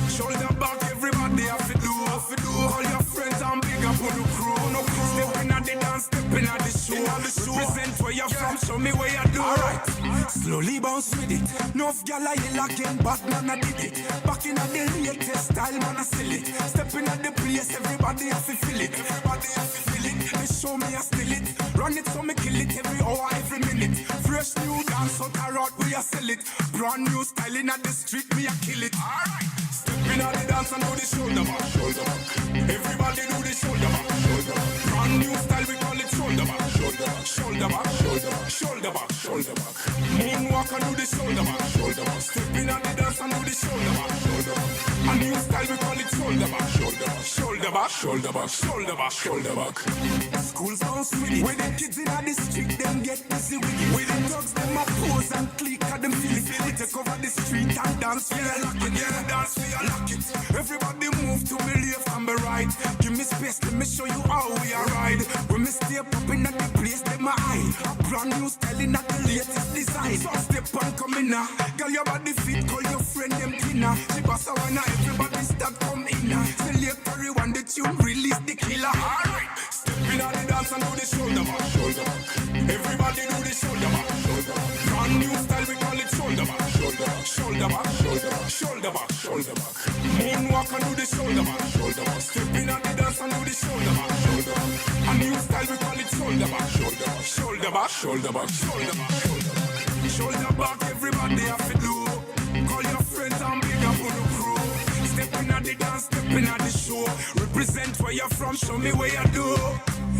Shoulder back, everybody have to do. All your friends and big up on the crew. Stepping at the dance, stepping at the show. Represent where you're from, show me where you do. Alright, slowly bounce with it. Enough gyal a yell again, Batman a did it. Back in the latest style, man a sell it. Stepping at the place, everybody have to feel it. They show me I steal it. Run it so me kill it every hour, every minute. Fresh new dance out a route, we a sell it. Brand new styling at the street, me a kill it. Alright, stepping at the dance and do the shoulder back. Everybody do the shoulder back. Brand new style, we call it shoulder back. Moonwalk and do the shoulder back. Stepping at the dance and do the shoulder back. A new style, we call it shoulder back. Schools bounce with it. When the kids in the street, them get busy with it. With the dogs, them a pose and click at them feel it. We take over the street and dance, yeah, lock it. Everybody move to me left and me right. Give me space, let me show you how we are ride. When me stay up in the place, them my eye. A brand new style in the latest design. So step and come in now. Girl, your body fit, call your friend them dinner. She pass a wanna, everybody start come in now. Select everyone, the tune release the killer. Alright, stepping on the dance and do the shoulder back. Everybody do the shoulder back. Brand new style, we call it shoulder back. Moonwalk and do the shoulder back. Stepping on the dance and do the shoulder back. A new style, we call it shoulder back. Shoulder back, everybody have to do. Call your friends and big up on the crew. Stepping at the dance, stepping at the show. Represent where you're from, show me where you do.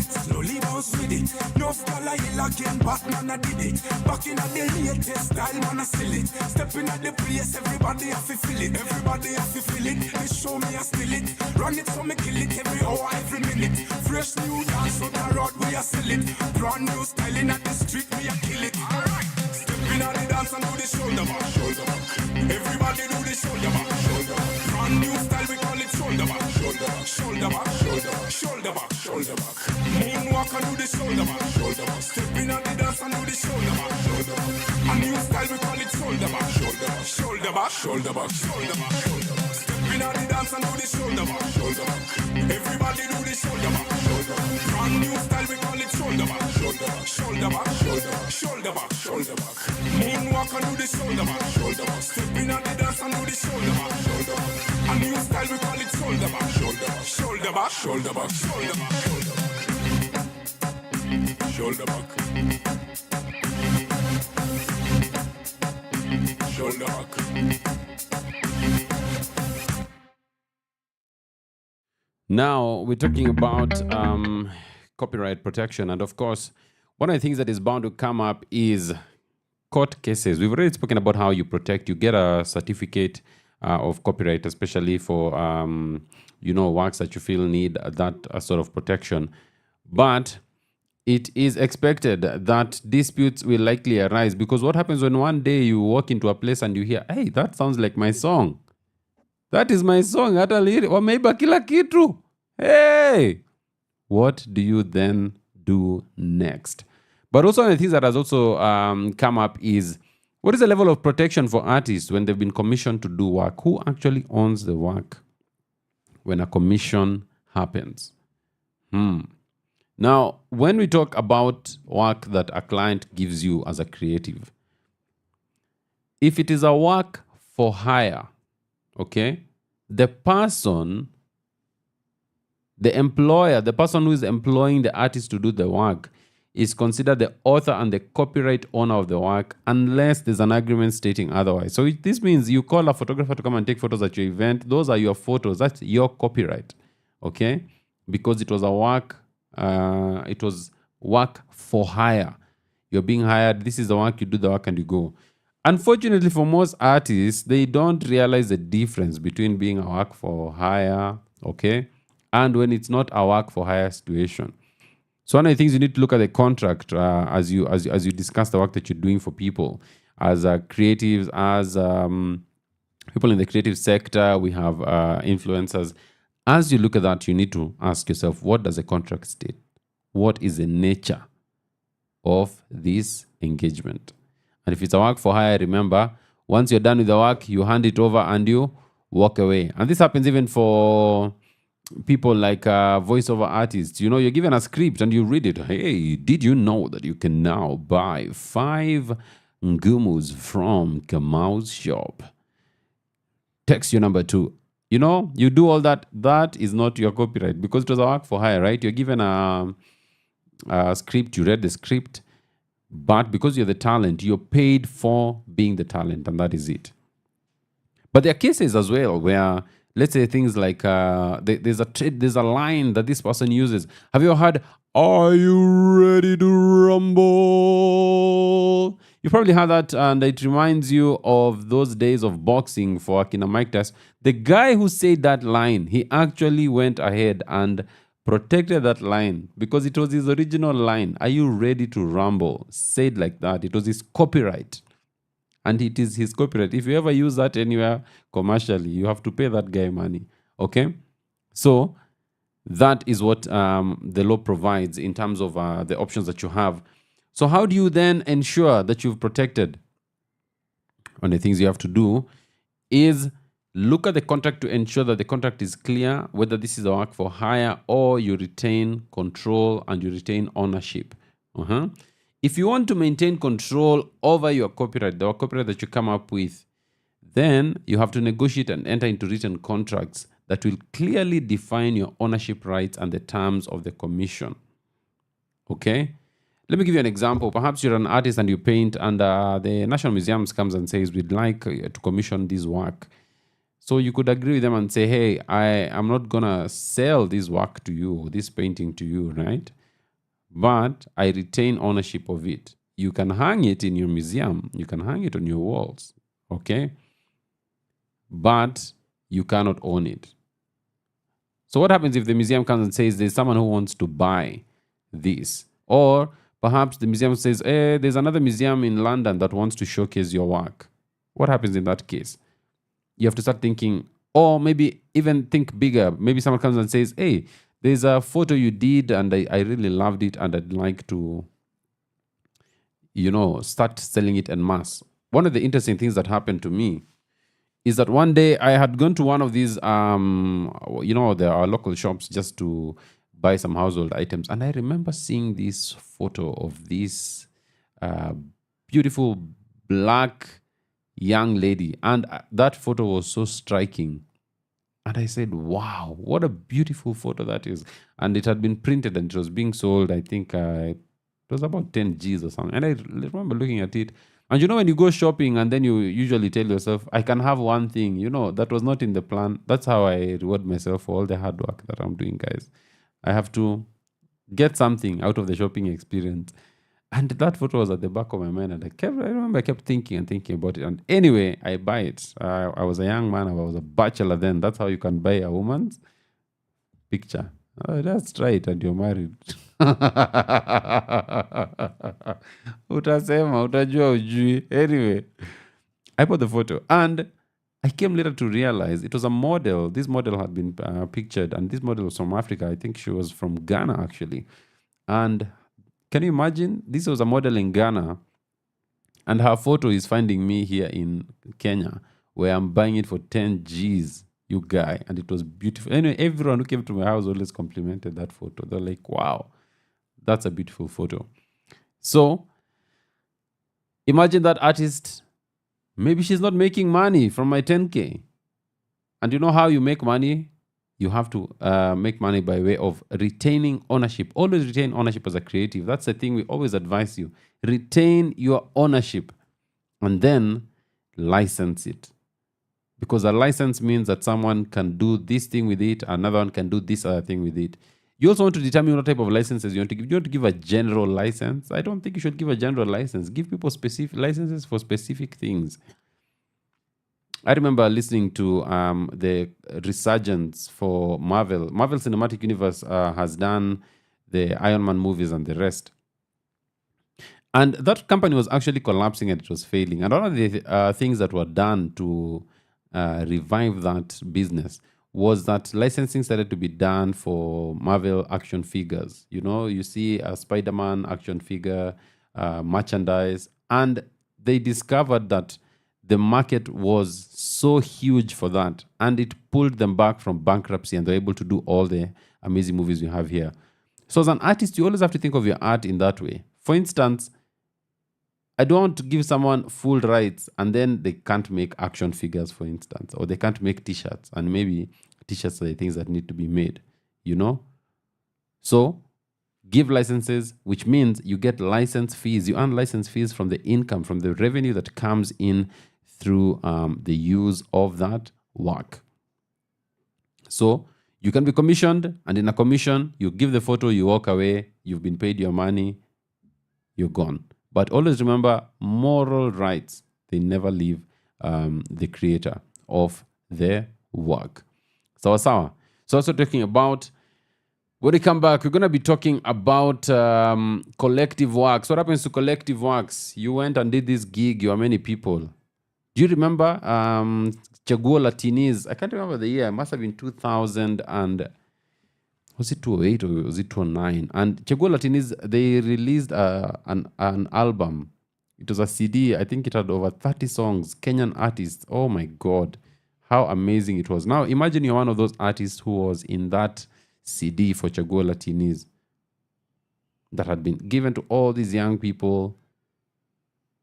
Slowly bounce with it. Enough gyal a yell again, Batman a did it. Back in the latest style, man a sell it. Stepping at the place, everybody have to feel it. They show me I steal it. Run it so me kill it every hour, every minute. Fresh new dance on the road, we a sell it. Brand new styling at the street, we a kill it. Alright, stepping at the dance and do the shoulder back. Everybody do the shoulder back. Brand new style, we call it shoulder back. Moonwalk and do the shoulder back. Stepping at the dance and do the shoulder back. A new style, we call it shoulder back. Stepping at the dance and do the shoulder back. Everybody do the shoulder back. Brand new style, we call it shoulder back. Moonwalk back and do the shoulder back. Step in at the dance and do the shoulder back. A new style we call it shoulder back. Shoulder back, shoulder back, shoulder back, shoulder back. Shoulder back. Now we're talking about copyright protection, and of course, one of the things that is bound to come up is court cases. We've already spoken about how you protect. You get a certificate of copyright, especially for works that you feel need that sort of protection. But it is expected that disputes will likely arise, because what happens when one day you walk into a place and you hear, hey, that sounds like my song. That is my song. Hata liri wameiba kila kitu. Hey! What do you then do next? But also one of the things that has also come up is, what is the level of protection for artists when they've been commissioned to do work? Who actually owns the work when a commission happens? Now, when we talk about work that a client gives you as a creative, if it is a work for hire, okay, the person, the employer, the person who is employing the artist to do the work is considered the author and the copyright owner of the work, unless there's an agreement stating otherwise. So this means you call a photographer to come and take photos at your event. Those are your photos. That's your copyright, okay? Because it was a work, it was work for hire. You're being hired. This is the work. You do the work and you go. Unfortunately, for most artists, they don't realize the difference between being a work for hire, okay, and when it's not a work for hire situation. So one of the things you need to look at the contract as you discuss the work that you're doing for people, as creatives, as people in the creative sector. We have influencers. As you look at that, you need to ask yourself, what does the contract state? What is the nature of this engagement? And if it's a work for hire, remember, once you're done with the work, you hand it over and you walk away. And this happens even for people like voiceover artists. You know, you're given a script and you read it. Hey, did you know that you can now buy 5 ngumus from Kamau's shop? Text your number 2. You know, you do all that. That is not your copyright, because it was a work for hire, right? You're given a script, you read the script, but because you're the talent, you're paid for being the talent, and that is it. But there are cases as well where, let's say, things like there's a line that this person uses. Have you ever heard, "Are you ready to rumble?" You probably heard that, and it reminds you of those days of boxing for Akina Mike Tyson. The guy who said that line, he actually went ahead and protected that line because it was his original line. "Are you ready to rumble?" Said like that. It was his copyright. And it is his copyright. If you ever use that anywhere commercially, you have to pay that guy money. Okay? So that is what the law provides in terms of the options that you have. So how do you then ensure that you've protected? One of the things you have to do is look at the contract to ensure that the contract is clear, whether this is a work for hire or you retain control and you retain ownership. If you want to maintain control over your copyright, the copyright that you come up with, then you have to negotiate and enter into written contracts that will clearly define your ownership rights and the terms of the commission. Okay? Let me give you an example. Perhaps you're an artist and you paint, and the National Museums comes and says, "We'd like to commission this work." So you could agree with them and say, "Hey, I'm not going to sell this work to you, this painting to you, right? But I retain ownership of it. You can hang it in your museum. You can hang it on your walls, okay? But you cannot own it." So what happens if the museum comes and says there's someone who wants to buy this? Or perhaps the museum says, there's another museum in London that wants to showcase your work. What happens in that case? You have to start thinking, or maybe even think bigger. Maybe someone comes and says, "Hey, there's a photo you did and I really loved it and I'd like to, start selling it en masse." One of the interesting things that happened to me is that one day I had gone to one of these, there are local shops just to buy some household items. And I remember seeing this photo of this beautiful black young lady. And that photo was so striking. And I said, wow, what a beautiful photo that is. And it had been printed and it was being sold, I think it was about 10 G's or something. And I remember looking at it. And you know, when you go shopping and then you usually tell yourself, I can have one thing, you know, that was not in the plan. That's how I reward myself for all the hard work that I'm doing, guys. I have to get something out of the shopping experience. And that photo was at the back of my mind. And I remember I kept thinking about it. And anyway, I buy it. I was a young man. I was a bachelor then. That's how you can buy a woman's picture. Oh, that's right. And you're married. Utasema, utajua ujui. Anyway, I bought the photo. And I came later to realize it was a model. This model had been pictured. And this model was from Africa. I think she was from Ghana, actually. And can you imagine? This was a model in Ghana, and her photo is finding me here in Kenya, where I'm buying it for 10 G's, you guy. And it was beautiful. Anyway, everyone who came to my house always complimented that photo. They're like, wow, that's a beautiful photo. So imagine that artist, maybe she's not making money from my 10K. And you know how you make money? You have to make money by way of retaining ownership. Always retain ownership as a creative. That's the thing we always advise you. Retain your ownership and then license it. Because a license means that someone can do this thing with it, another one can do this other thing with it. You also want to determine what type of licenses you want to give. You want to give a general license? I don't think you should give a general license. Give people specific licenses for specific things. I remember listening to the resurgence for Marvel. Marvel Cinematic Universe has done the Iron Man movies and the rest. And that company was actually collapsing and it was failing. And one of the things that were done to revive that business was that licensing started to be done for Marvel action figures. You know, you see a Spider-Man action figure, merchandise, and they discovered that the market was so huge for that, and it pulled them back from bankruptcy, and they're able to do all the amazing movies we have here. So as an artist, you always have to think of your art in that way. For instance, I don't want to give someone full rights and then they can't make action figures, for instance, or they can't make t-shirts, and maybe t-shirts are the things that need to be made, you know? So give licenses, which means you get license fees. You earn license fees from the income, from the revenue that comes in through the use of that work. So you can be commissioned, and in a commission, you give the photo, you walk away, you've been paid your money, you're gone. But always remember, moral rights, they never leave the creator of their work. So also talking about, when we come back, we're going to be talking about collective works. What happens to collective works? You went and did this gig, you are many people. Do you remember Chaguo Latinis? I can't remember the year. It must have been 2000 and... was it 2008 or was it 2009? And Chaguo Latinis, they released an album. It was a CD. I think it had over 30 songs. Kenyan artists. Oh my God. How amazing it was. Now, imagine you're one of those artists who was in that CD for Chaguo Latinis that had been given to all these young people.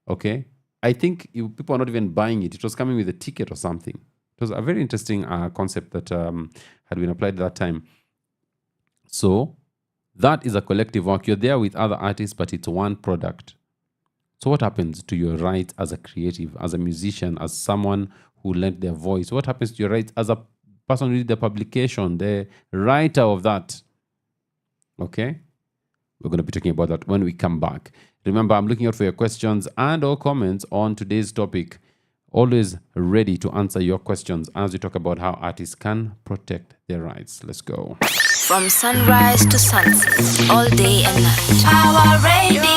Okay? I think people are not even buying it. It was coming with a ticket or something. It was a very interesting concept that had been applied at that time. So that is a collective work. You're there with other artists, but it's one product. So what happens to your rights as a creative, as a musician, as someone who lent their voice? What happens to your rights as a person who did the publication, the writer of that? Okay? We're going to be talking about that when we come back. Remember, I'm looking out for your questions and or comments on today's topic. Always ready to answer your questions as we talk about how artists can protect their rights. Let's go. From sunrise to sunset, all day and night. Our radio.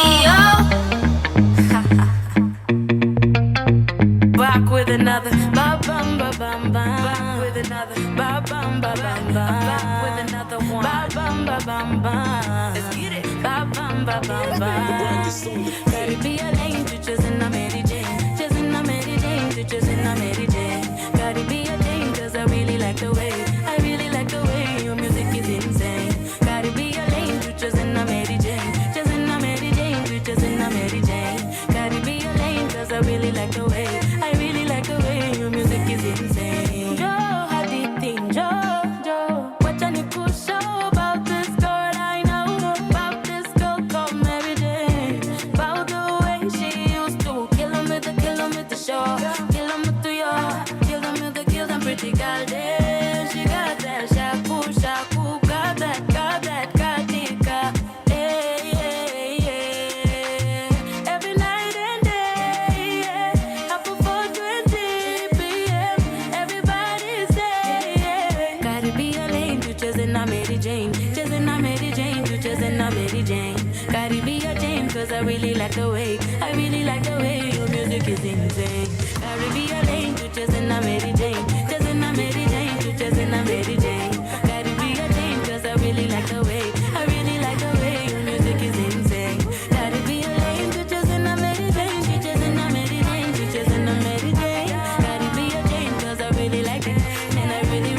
Back with another ba bum ba bum bum. Back with another ba bum ba bum bum. Back with another one ba bum ba bum bum. Let's get it ba bum ba bum bum. Gotta be a lane to just in a Mary Jane, just in a Mary Jane, to just in a Mary Jane. Gotta be a Jane 'cause I really like the way, I really like the way your music is insane. Gotta be a lane to just in a Mary Jane, just in a Mary Jane, to just in a Mary Jane. Gotta be a lane 'cause I really Mary Jane. Gotta be a Jane, cause I really like the way your music is insane. Gotta be a lane, to just in a Mary Jane. Just in a Mary Jane, to just in a Mary Jane. Gotta be a Jane, cause I really like the way your music is insane. Gotta be a lane, to just in a Mary Jane. To just in a Mary Jane, to just in a Mary Jane. Gotta be a Jane, cause I really like it. And I really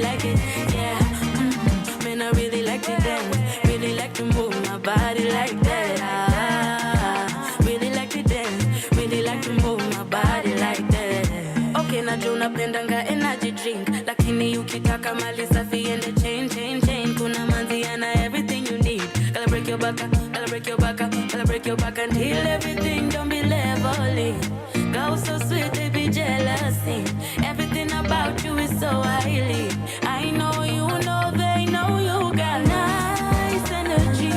like it. Yeah, man, I really like to dance. Really like to move my body like that. Really like to dance. Really like to move my body like that. Okay, najua unapendanga energy drink, lakini ukitaka mali safi and the chain. Kuna manziana everything you need. Gotta break your back until everything don't be leveling. Go so sweet, they be jealousy. Everything about you is so highly. I know you know they know you got nice energy.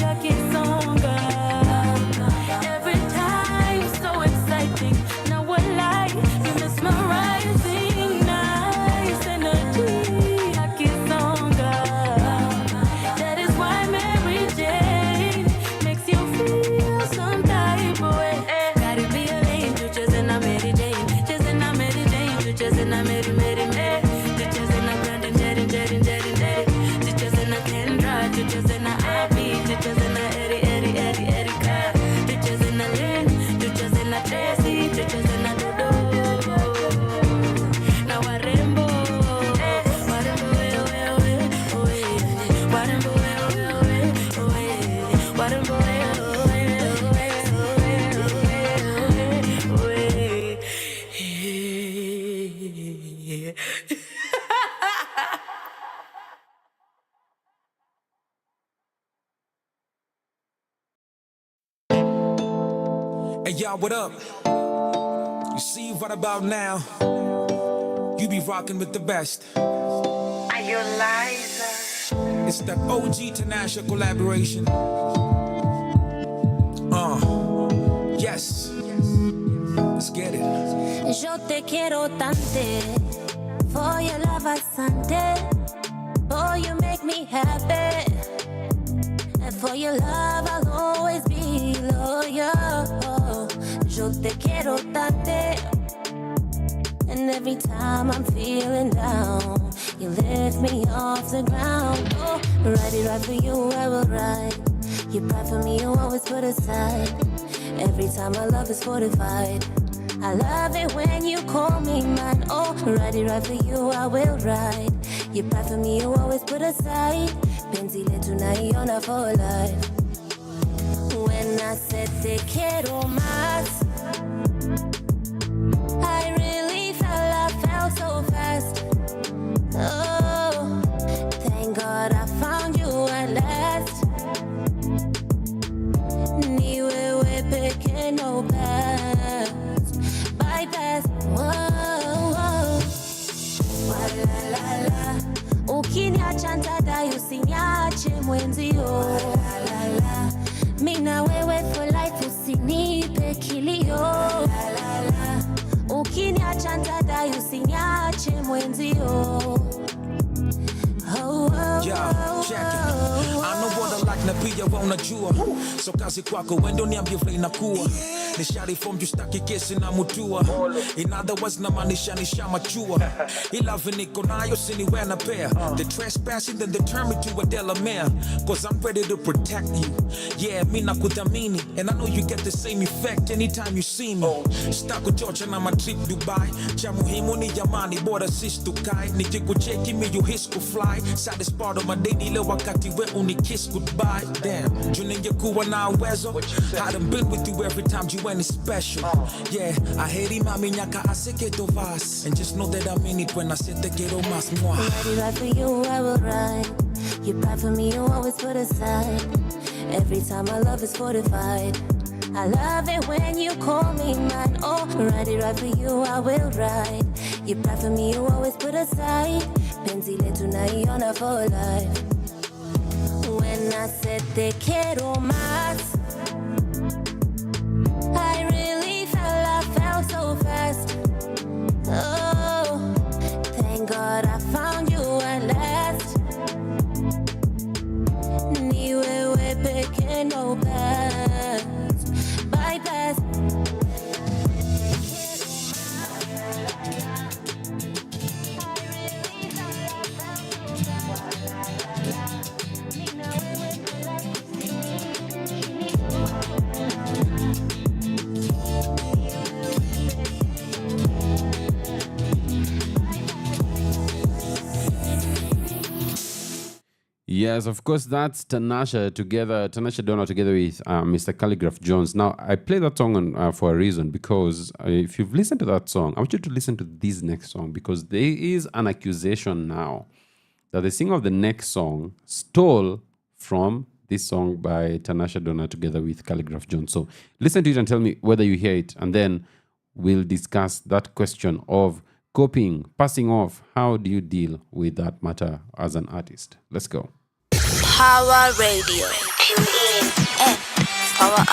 I keep stronger. Every time so exciting. Now what lie? You mesmerizing. Nice energy. I keep stronger. That is why Mary Jane makes you feel some type of way. Gotta be a lane, you just in a Mary Jane. Just in a Mary Jane, you just in a Mary. You just in a Brandon, Jerry. You just in a Kendra, you just in a Abby. You just in a Erika. You just in a Lynn, you just in a Tracy. You just in a Dodo. Now Warembo, Hey y'all, what up? You see right about now, you be rocking with the best. Are you Liza? It's that OG international collaboration. Yes. Let's get it. Yo te quiero tante, for your love I sante. Boy, you make me happy, and for your love I'll always be loyal. Yo te quiero tante, and every time I'm feeling down, you lift me off the ground. Oh, right for you I will ride. You pray for me, you always put aside. Every time my love is fortified. I love it when you call me mine. Oh, right for you I will ride. You pray for me, you always put aside. Penzi letu naiona for life. When I said te quiero más, I really felt so fast. Oh, thank God I found you at last. Ni wewe peke no past, bypass. Whoa. Walala, ukiniacha ntadai usiniache mwenzio. Walala, mina wewe for life usinipe kilio. Ukiniacha ntadai usiniache mwenzio. Yeah, check it. I know what I like na pia unajua. So kazi kwako wendo niambie vile inakuwa. Nishari form justaki kesi na mutua. In other words na maanisha nishamachua. Ilove niko nayo siniwe na pair. The trespassing then determined to a Delamere. Cause I'm ready to protect you. Yeah, mi nakudhamini. And I know you get the same effect anytime you see me. Stako Georgia na my trip Dubai. Cha muhimu ni jamani bora sis tukai. Nikikucheki mi you his ku fly. Saddest part of my day ile wakati we unikiss goodbye. Damn, juu ningekuwa na uwezo I done been with you every time you went special. Yeah, I hate him, mami nyaka aseke tovas. And just know that I mean it when I say te quiero más. Right for you I will ride. You pray for me, you always put aside. Every time my love is fortified. I love it when you call me mine. Oh, right for you I will ride. You pray for me, you always put aside. Penzi letu naiona for life. When I said te quiero más, I really felt so fast. Oh, thank God I found you at last. Yes, of course, that's Tanasha Donna together with Mr. Calligraph Jones. Now, I play that song for a reason, because if you've listened to that song, I want you to listen to this next song, because there is an accusation now that the singer of the next song stole from this song by Tanasha Donna together with Calligraph Jones. So listen to it and tell me whether you hear it, and then we'll discuss that question of coping, passing off. How do you deal with that matter as an artist? Let's go. Power Radio. Tune in and power up.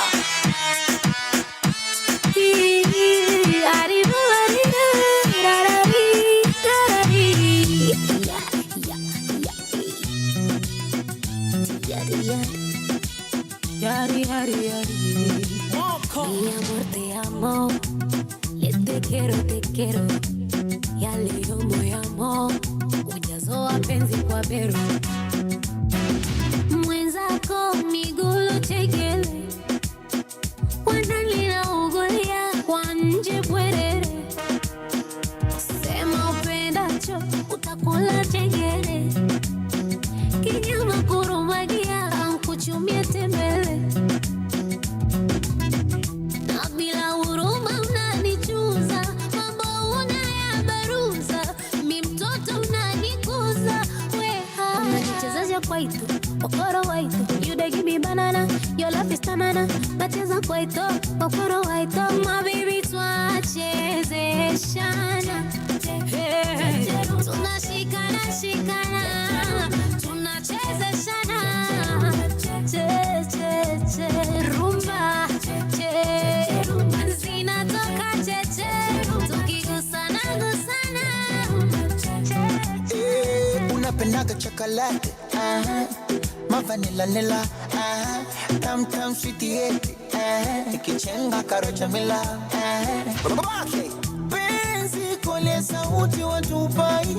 Mi amor, te amo. Te quiero. Ya leo moyamo. Ujazoa penzi kwa bero. Mwenzako migulo chekele. Wandani na ugolia kwa nje bwerere. Sema upendacho utakula chengele. Kinyama kurumagia kuchumia tembele. Na bila huruma unanichuza, mambo unayabaruza, mi mtoto unanikuza, weha. Unanichezaja kwaito, okoro waito, you dey give me banana, your love is tanana. Nacheza kwaito, okoro waito, my baby twachezeshana. Hey, tunashikana, tunachezeshana. Rumba, zinatoka cheche, tukigusana gusana. Unapendaga chocolate, mavanilla, tam sweetie, ikichenga karocha mila, penzi kole sauti watupai,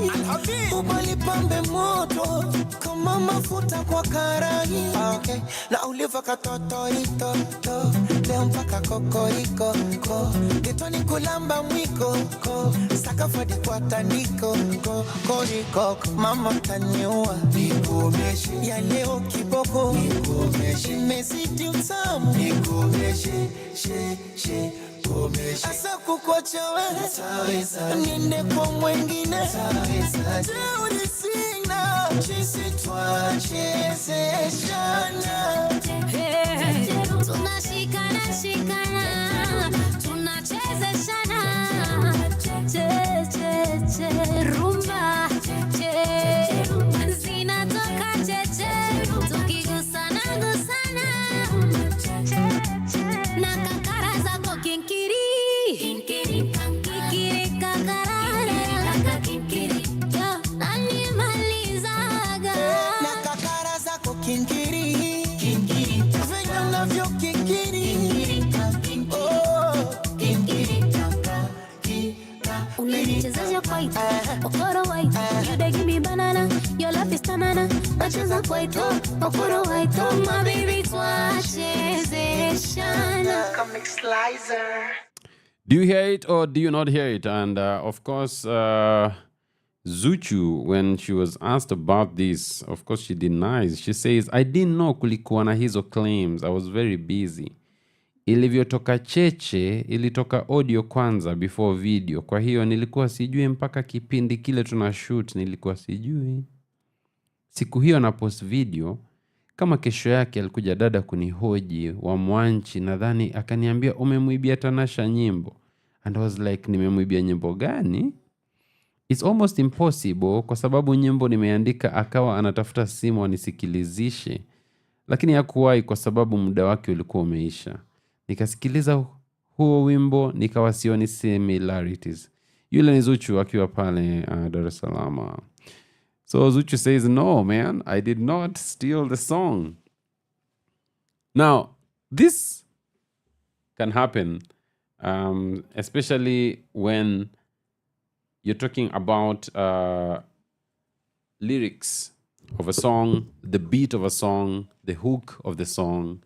ubali pambe moto kama mafuta kwa karai. Okay, na uliva katoto ito leo mpaka kokoriko getoni kulamba mwiko sakafadi kwa tandiko kokoriko mama taniua nikomeshe ya leo kiboko nikomeshe mesiti utamu nikomeshe she asa kukuacha wewe niende kwa mwengine teuri sina chisi twachezeshana. Tunashikana, tunachezeshana. Rumba, zinatoka cheche, tukigusana gusana. Na kakara zako kinkiri, kakarara. Yo, nanimalizaga. Na kakara zako kinkiri venye unavyo kinkiri. Unanichezaja kwaito, okoro waito, you dey give me banana, your love is tanana. Nacheza kwaito, okoro waito, my baby twachezeshana. Do you hear it or do you not hear it? And of course, Zuchu, when she was asked about this, of course she denies. She says, I didn't know kulikuwa na hizo claims. I was very busy. Ilivyotoka cheche, ilitoka audio kwanza before video. Kwa hiyo nilikuwa sijui mpaka kipindi kile tunashoot, nilikuwa sijui. Siku hiyo na post video, kama kesho yake alikuja dada kunihoji wa Mwanchi, nadhani akaniambia umemwibia Tanasha nyimbo. And I was like, nimemwibia nyimbo gani? It's almost impossible kwa sababu nyimbo nimeandika akawa anatafuta simu anisikilizishe. Lakini hakuwahi kwa sababu muda wake ulikuwa umeisha. Nikasikiliza huo wimbo nikawa sioni similarities. Yule ni Zuchu akiwa pale Dar es Salaam. So Zuchu says, no man, I did not steal the song. Now, this can happen, especially when you're talking about lyrics of a song, the beat of a song, the hook of the song,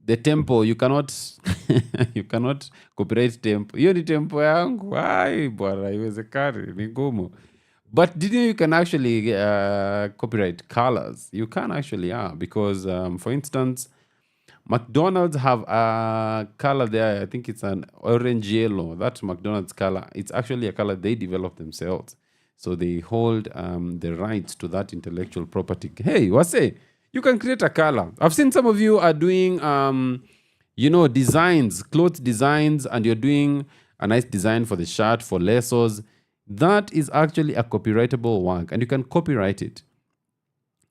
the tempo. You cannot you cannot copyright tempo. Hiyo ni tempo yangu. Ai bwana, iwezekani ni ngumu. But did you can actually copyright colors? You can actually, yeah, because for instance, McDonald's have a color there. I think it's an orange yellow. That's McDonald's color. It's actually a color they developed themselves. So they hold the rights to that intellectual property. Hey, what's say? You can create a color. I've seen some of you are doing, designs, clothes designs, and you're doing a nice design for the shirt, for lassos. That is actually a copyrightable work, and you can copyright it.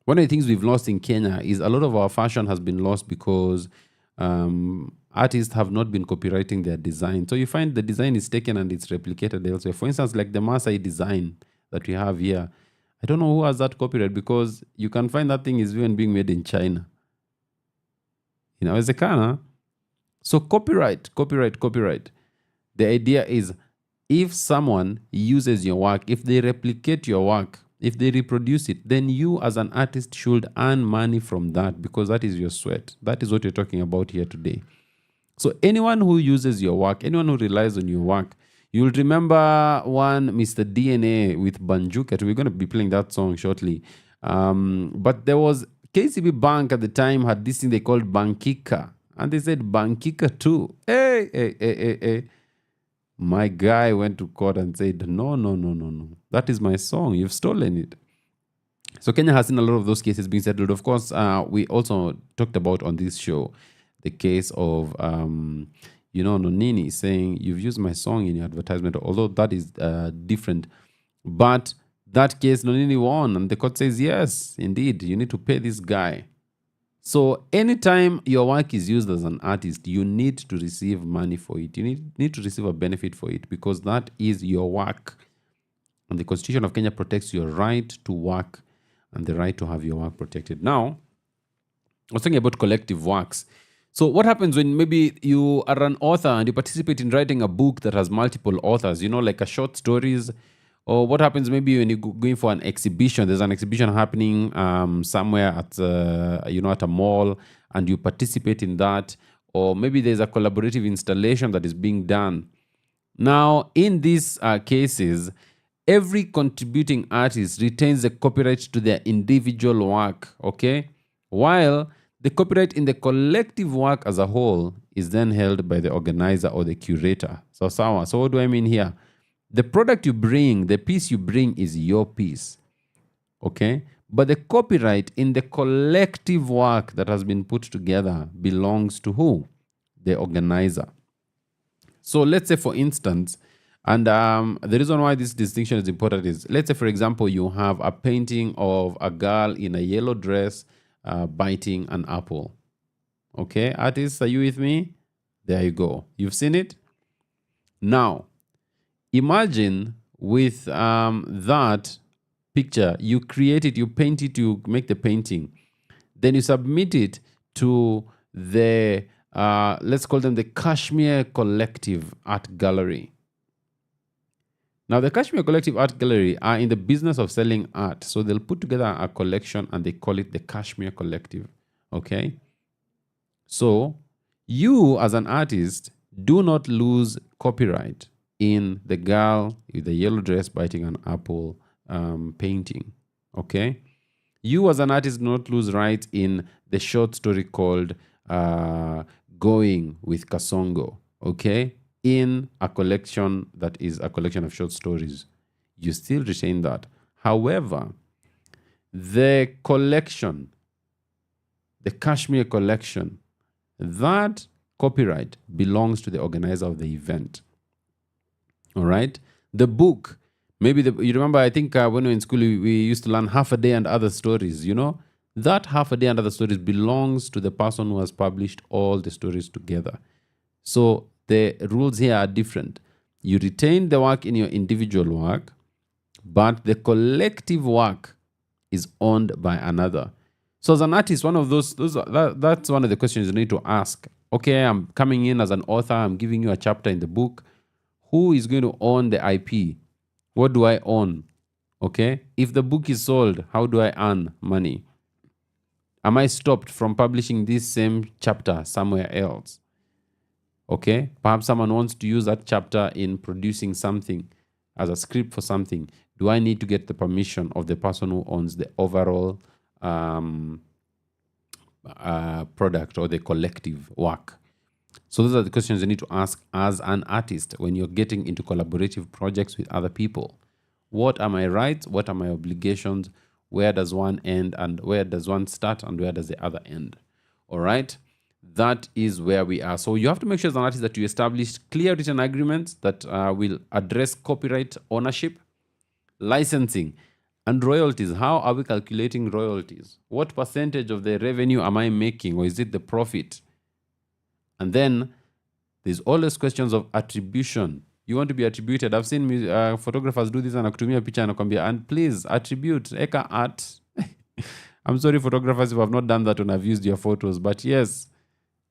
One of the things we've lost in Kenya is a lot of our fashion has been lost because artists have not been copywriting their design. So you find the design is taken and it's replicated elsewhere. For instance, like the Maasai design that we have here, I don't know who has that copyright because you can find that thing is even being made in China. Inawezekana. So copyright. The idea is if someone uses your work, if they replicate your work, if they reproduce it, then you as an artist should earn money from that because that is your sweat. That is what you're talking about here today. So anyone who uses your work, anyone who relies on your work, you'll remember one Mr. DNA with Banjuket. We're going to be playing that song shortly. But there was KCB Bank at the time had this thing they called Bankika. And they said Bankika too. Hey. My guy went to court and said, no. That is my song. You've stolen it. So Kenya has seen a lot of those cases being settled. Of course, we also talked about on this show the case of, Nonini saying, you've used my song in your advertisement, although that is different. But that case, Nonini won. And the court says, yes, indeed, you need to pay this guy. So anytime your work is used as an artist, you need to receive money for it. You need to receive a benefit for it because that is your work. And the Constitution of Kenya protects your right to work and the right to have your work protected. Now, I was talking about collective works. So what happens when maybe you are an author and you participate in writing a book that has multiple authors, like a short stories? Or what happens maybe when you're going for an exhibition? There's an exhibition happening somewhere at a mall, and you participate in that. Or maybe there's a collaborative installation that is being done. Now, in these cases, every contributing artist retains the copyright to their individual work, okay? While the copyright in the collective work as a whole is then held by the organizer or the curator. So what do I mean here? The product you bring, the piece you bring is your piece, okay? But the copyright in the collective work that has been put together belongs to who? The organizer. So let's say, for instance, and the reason why this distinction is important is, let's say, for example, you have a painting of a girl in a yellow dress biting an apple. Okay, artists, are you with me? There you go. You've seen it? Now, imagine with that picture, you create it, you paint it, you make the painting. Then you submit it to the, let's call them the Kashmir Collective Art Gallery. Now, the Kashmir Collective Art Gallery are in the business of selling art. So they'll put together a collection and they call it the Kashmir Collective. Okay? So you as an artist do not lose copyright in the girl with the yellow dress biting an apple painting. Okay? You as an artist do not lose rights in the short story called Going with Kasongo. Okay? In a collection that is a collection of short stories. You still retain that. However, the collection, the Kashmir collection, that copyright belongs to the organizer of the event. All right? The book, maybe you remember, I think when we were in school, we used to learn Half a Day and Other Stories, That Half a Day and Other Stories belongs to the person who has published all the stories together. So the rules here are different. You retain the work in your individual work, but the collective work is owned by another. So as an artist, that's one of the questions you need to ask. Okay, I'm coming in as an author, I'm giving you a chapter in the book. Who is going to own the IP? What do I own? Okay, if the book is sold, how do I earn money? Am I stopped from publishing this same chapter somewhere else? Okay, perhaps someone wants to use that chapter in producing something. as a script for something, do I need to get the permission of the person who owns the overall product or the collective work? So those are the questions you need to ask as an artist when you're getting into collaborative projects with other people. What are my rights? What are my obligations? Where does one end and where does one start and where does the other end? All right. That is where we are. So you have to make sure as an artist that you establish clear written agreements that will address copyright ownership, licensing, and royalties. How are we calculating royalties? What percentage of the revenue am I making, or is it the profit? And then there's always questions of attribution. You want to be attributed. I've seen photographers do this and akutumia picha anakwambia, and please attribute, eka art. I'm sorry, photographers, if I've not done that when I've used your photos, but yes,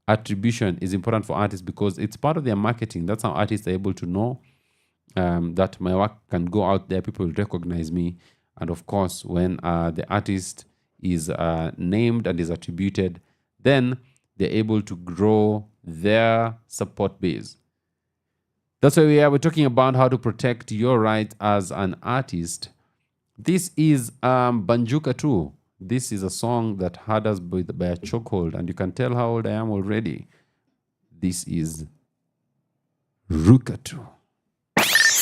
attribution is important for artists because it's part of their marketing. That's how artists are able to know that my work can go out there, people will recognize me. And of course, when the artist is named and is attributed, then they're able to grow their support base. That's why we're talking about how to protect your rights as an artist. This is Banjuka too. This is a song that had us by a chokehold, and you can tell how old I am already. This is Rukatu.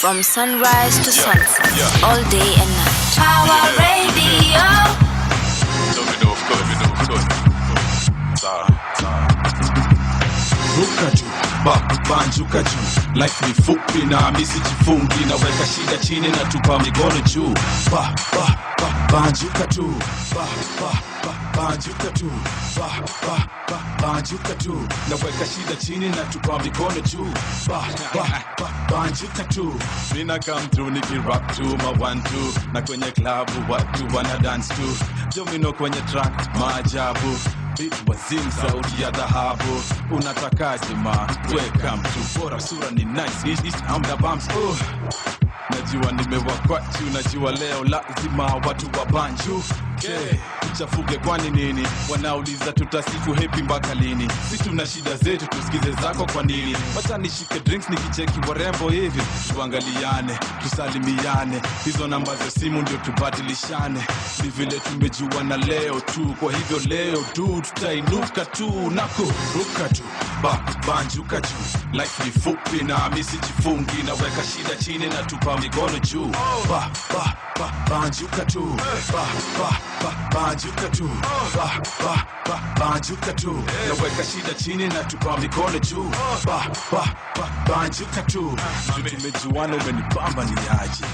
From sunrise to sunset, all day and night. Our radio. Rukatu, banjuka juu. Life ni fupi na mimi sijifungi, naweka shida chini na tupa mikono juu. Banjuka tu, banjuka tu, banjuka tu, naweka shida chini na tupa mikono juu. Banjuka tu, mina come through niki rap tu ma 1-2, na kwenye klabu watu wana dance tu. Jomino kwenye track maajabu, beat wazim sauti ya dhahabu. Unatakaje ma, welcome to bora sura ni nice, east amda bumps. Najua nimewakwachu, najua leo lazima watu wa banju. Tuchafuge kwani nini? Wanauliza tutasifu happy mpaka lini? Si tuna shida zetu, tusikize zako kwa nini? Wacha nishike drinks nikicheki warembo hivi, tuangaliane, tusalimiane, hizo namba za simu ndio tubadilishane. Ni vile tumejua na leo tu, kwa hivyo leo tu tutainuka tu na kuruka tu. Banjuka juu, life ni fupi na mimi sijifungi, naweka shida chini na tupa mikono juu. Banjuka tu, banjuka tu, banjuka tu, naweka shida chini na tupa mikono juu. Banjuka tu, tumejuana umenipamba ni aje,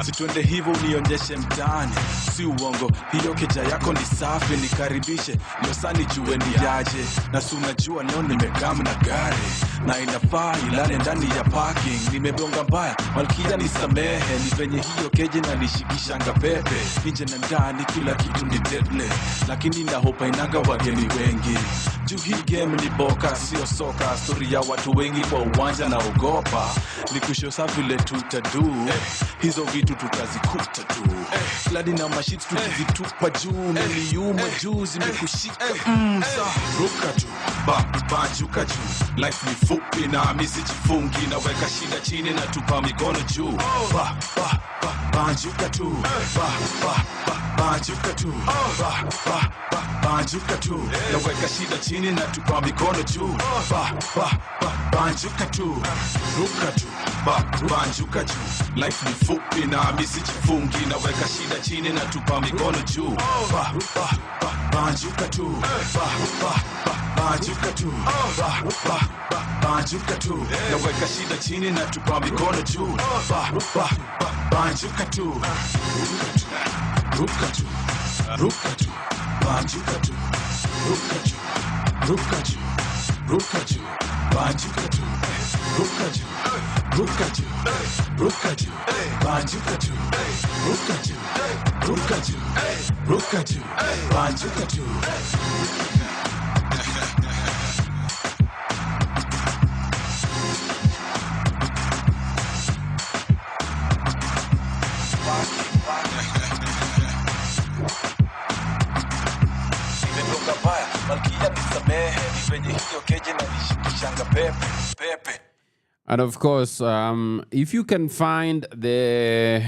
situende hivyo unionyeshe mtaani, si uongo, hiyo keja yako ni safi, nikaribishe, leo sani jue ni aje, na si unajua leo nimekaa na gari, na inafaa ilale ndani ya parking, nimebonga mbaya, malkia nisamehe, ni venye hiyo keje na nishikishanga pepe, nje na ndani kila kitu ni deadly, lakini na hopa inaga wageni wengi, juu hii game ni boka, sio soka, story ya watu wengi kwa uwanja na ogopa, ni kushosa vile tutadu, hizo vitu tutazikuta tu, kladi na mashit tukizitupa juu, niliuma juu zimekushika, ruka tu, banjuka juu, life ni fupi na mimi sijifungi, naweka shida chini na tupa mikono juu. Banjuka tu, banjuka tu, banjuka tu, naweka shida chini na tupa mikono juu. Banjuka tu, ruka tu, banjuka juu, life ni fupi na mimi sijifungi, naweka shida chini na tupa mikono juu. Banjuka tu, banjuka tu, banjuka tu, naweka shida chini na tupa mikono juu. Banjuka tu, ruka tu, ruka tu, banjuka tu, ruka tu, ruka tu, ruka tu, banjuka tu, ruka tu, ruka tu, ruka tu, banjuka tu, ruka tu, ruka tu, ruka tu, banjuka tu. And of course, if you can find there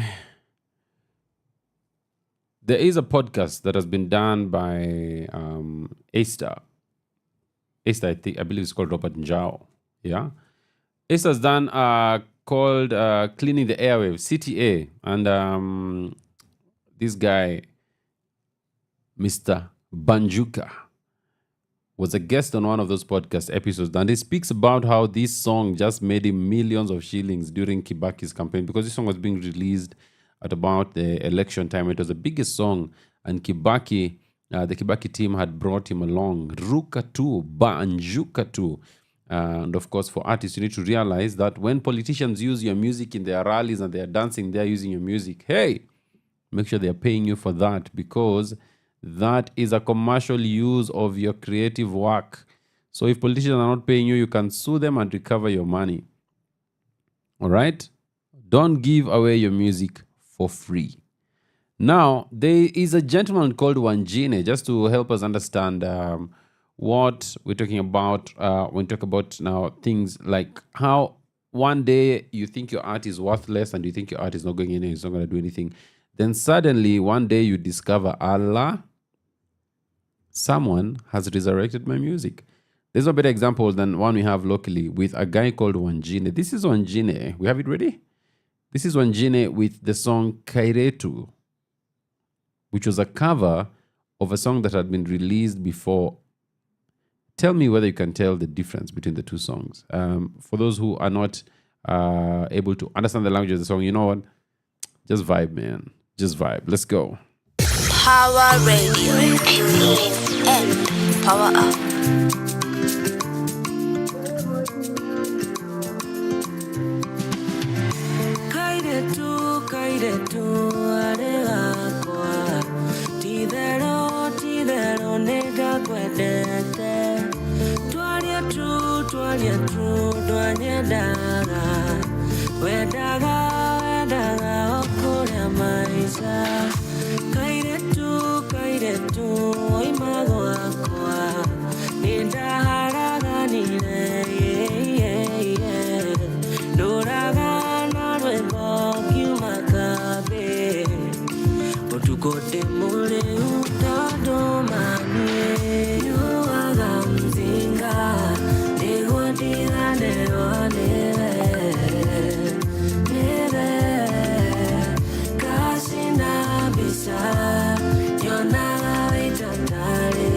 is a podcast that has been done by Esther. Esther, I believe it's called Robert Njao. Yeah. Esther's done called Cleaning the Airwaves, CTA. And this guy, Mr. Banjuka, was a guest on one of those podcast episodes. And he speaks about how this song just made him millions of shillings during Kibaki's campaign, because this song was being released at about the election time. It was the biggest song, and Kibaki, the Kibaki team had brought him along. Rukatu, Banjukatu. And of course, for artists, you need to realize that when politicians use your music in their rallies and they're dancing, they're using your music. Hey, make sure they're paying you for that, because that is a commercial use of your creative work. So if politicians are not paying you, you can sue them and recover your money. All right? Don't give away your music for free. Now, there is a gentleman called WaNjeri, just to help us understand what we're talking about when we talk about now things like how one day you think your art is worthless and you think your art is not going anywhere, it's not going to do anything. Then suddenly one day you discover, Allah, someone has resurrected my music. There's no better example than one we have locally with a guy called WaNjeri. This is WaNjeri. We have it ready? This is WaNjeri with the song Kairetu, which was a cover of a song that had been released before. Tell me whether you can tell the difference between the two songs. For those who are not able to understand the language of the song, you know what? Just vibe, man. Just vibe. Let's go. Power Radio. And power up. Kairetu, aregakwa. Tidero, nega kwedete. Twalia true, dwanye daga. Wedaga, okure maisa. Kairetu, oimago akwa. Nindaharaga nire, yeah. Doraga narwebo kiumakabe. Otukote mule utado manie. Yuaga mzinga, negwadiga nere. Kasina bisa, yona itandare.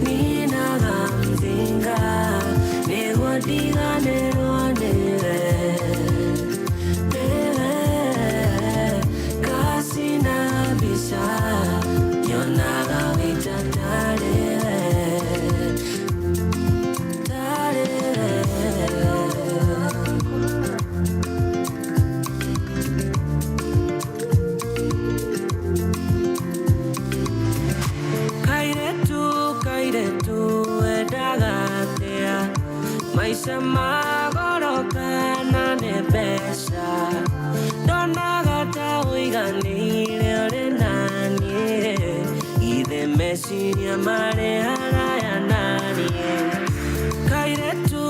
Nina gamzinga, negwadiga nere. Kasina bisa, yona itandare. Kairetu, edagatea. Maisha magoroka na nebesa. Donagata uiganile orenanie. Ide mesiria mare haraya nanie. Kairetu,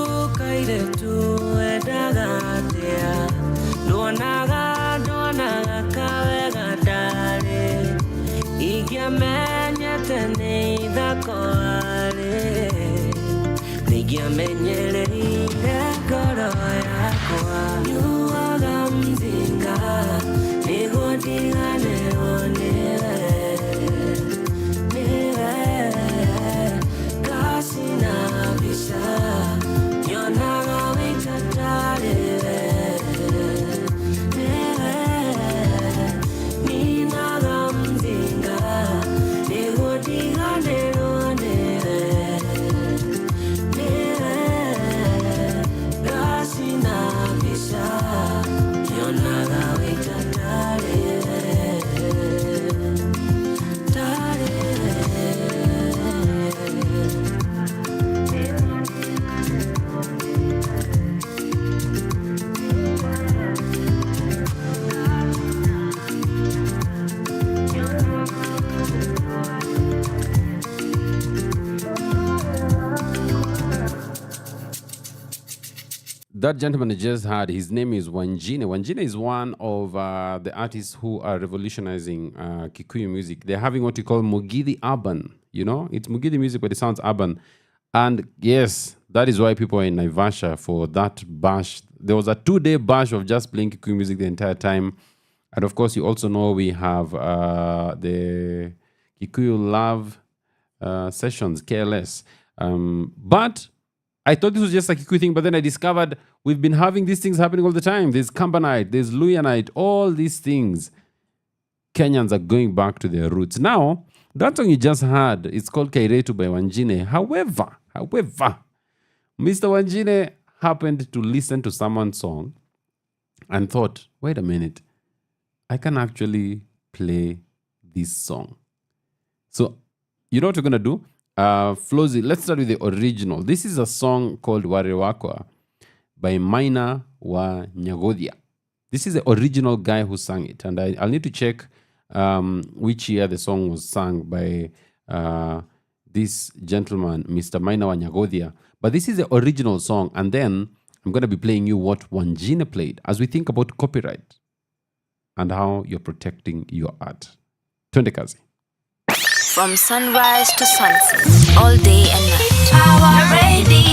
edagatea. Donaga kavega dare. Igia menyete neitha koare. Nigia menyere ine koro yakwa. Yuaga mzinga, nigodiga neonere. Kasina bisa, yonaga witatare. Nina mzinga, nigodiga neonere. Kasina bisa. that gentleman I just had, his name is WaNjeri. WaNjeri is one of the artists who are revolutionizing Kikuyu music. They're having what you call Mugithi Urban. You know, it's Mugithi music, but it sounds urban. And yes, that is why people are in Naivasha for that bash. There was a 2-day bash of just playing Kikuyu music the entire time. And of course, you also know we have the Kikuyu Love sessions, KLS. But I thought this was just a Kikuyu thing, but then I discovered we've been having these things happening all the time. There's Kambanite, there's Luyanite, all these things. Kenyans are going back to their roots. Now, that song you just heard, it's called Kairetu by WaNjeri. However, Mr. WaNjeri happened to listen to someone's song and thought, wait a minute, I can actually play this song. So, you know what we're going to do? Flozy, let's start with the original. This is a song called Warewakwa by Maina wa Nyagodhia. This is the original guy who sang it. And I'll need to check which year the song was sung by this gentleman, Mr. Maina wa Nyagodhia. But this is the original song. And then I'm going to be playing you what WaNjeri played as we think about copyright and how you're protecting your art. Twende kazi. From sunrise to sunset, all day and night. Our radio.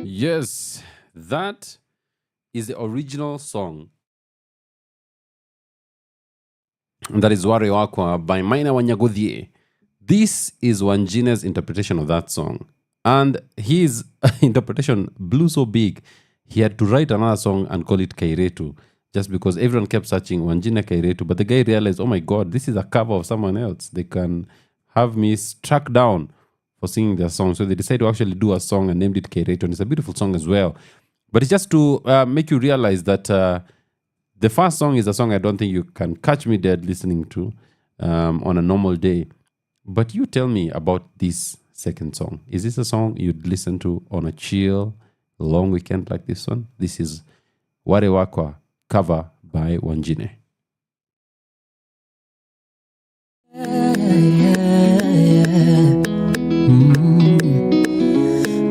Yes, that is the original song. And that is Ware Wakwa by Maina Wanyagodhie. This is WaNjeri's interpretation of that song. And his interpretation blew so big, he had to write another song and call it Kairetu, just because everyone kept searching WaNjeri Kairetu. But the guy realized, oh my God, this is a cover of someone else. They can have me struck down for singing their song. So they decided to actually do a song and named it Kairetu. And it's a beautiful song as well. But it's just to make you realize that the first song is a song I don't think you can catch me dead listening to on a normal day. But you tell me about this second song. Is this a song you'd listen to on a chill, long weekend like this one? This is Ware Wakwa, cover by WaNjeri.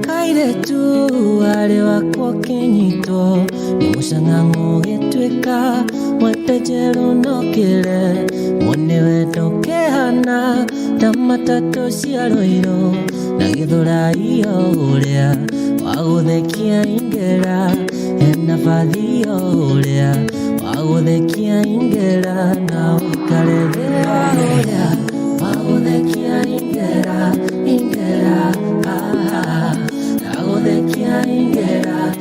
Kairetu ware wakwa kinyito ni mucangango gitwika mwetejero nokire mwone wendo kehana ta matatu cia roiro na githura iyo uria waguthekia ingera ena bathio uria waguthekia ingera na wikare thea uria waguthekia ingera Dagodekia ingera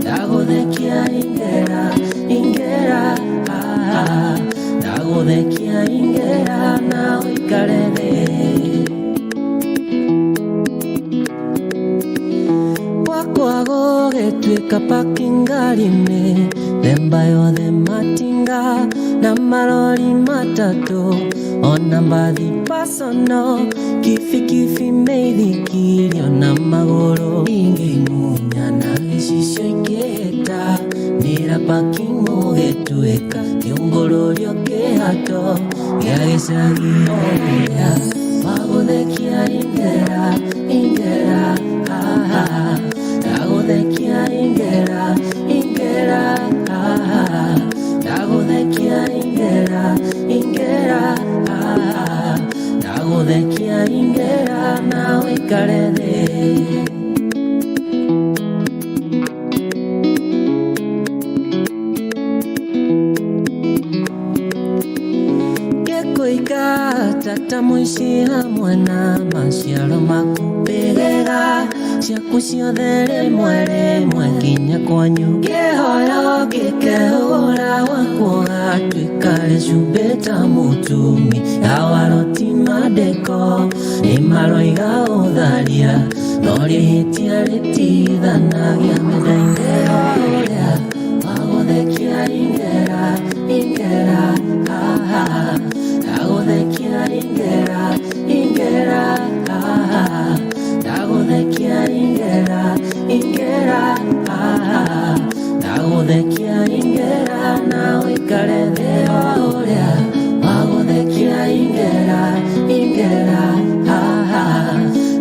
Dagodekia ingera Dagodekia ingera na wikarede Wakwago getwika pakingarine themba yothe matinga na marori matatu ona mbathi pasono kifi meithikiri ona maguru ingimunya na gicicio ingihita nira pakingo getwika kiungurũrio kihato gia gicagi oria waguthekia ingera Dagodekia ingera Dagodekia ingera Dagodekia ingera na wikarede Tata muici hamwe na maciaro makupĩrĩra ciaku ciothe rĩmwe rĩmwe nginya kwanyu kĩhoro gĩkehũra wakwa gatuĩka rĩcumbĩ ta mũtumi awaroti mandĩko nĩ maroiga ũtharia no rĩhĩtia rĩtithanagia mĩtha-inĩ ũrĩa waguthekia ingera Dagodekia ingera Dagodekia ingera na wikarede oria waguthekia ingera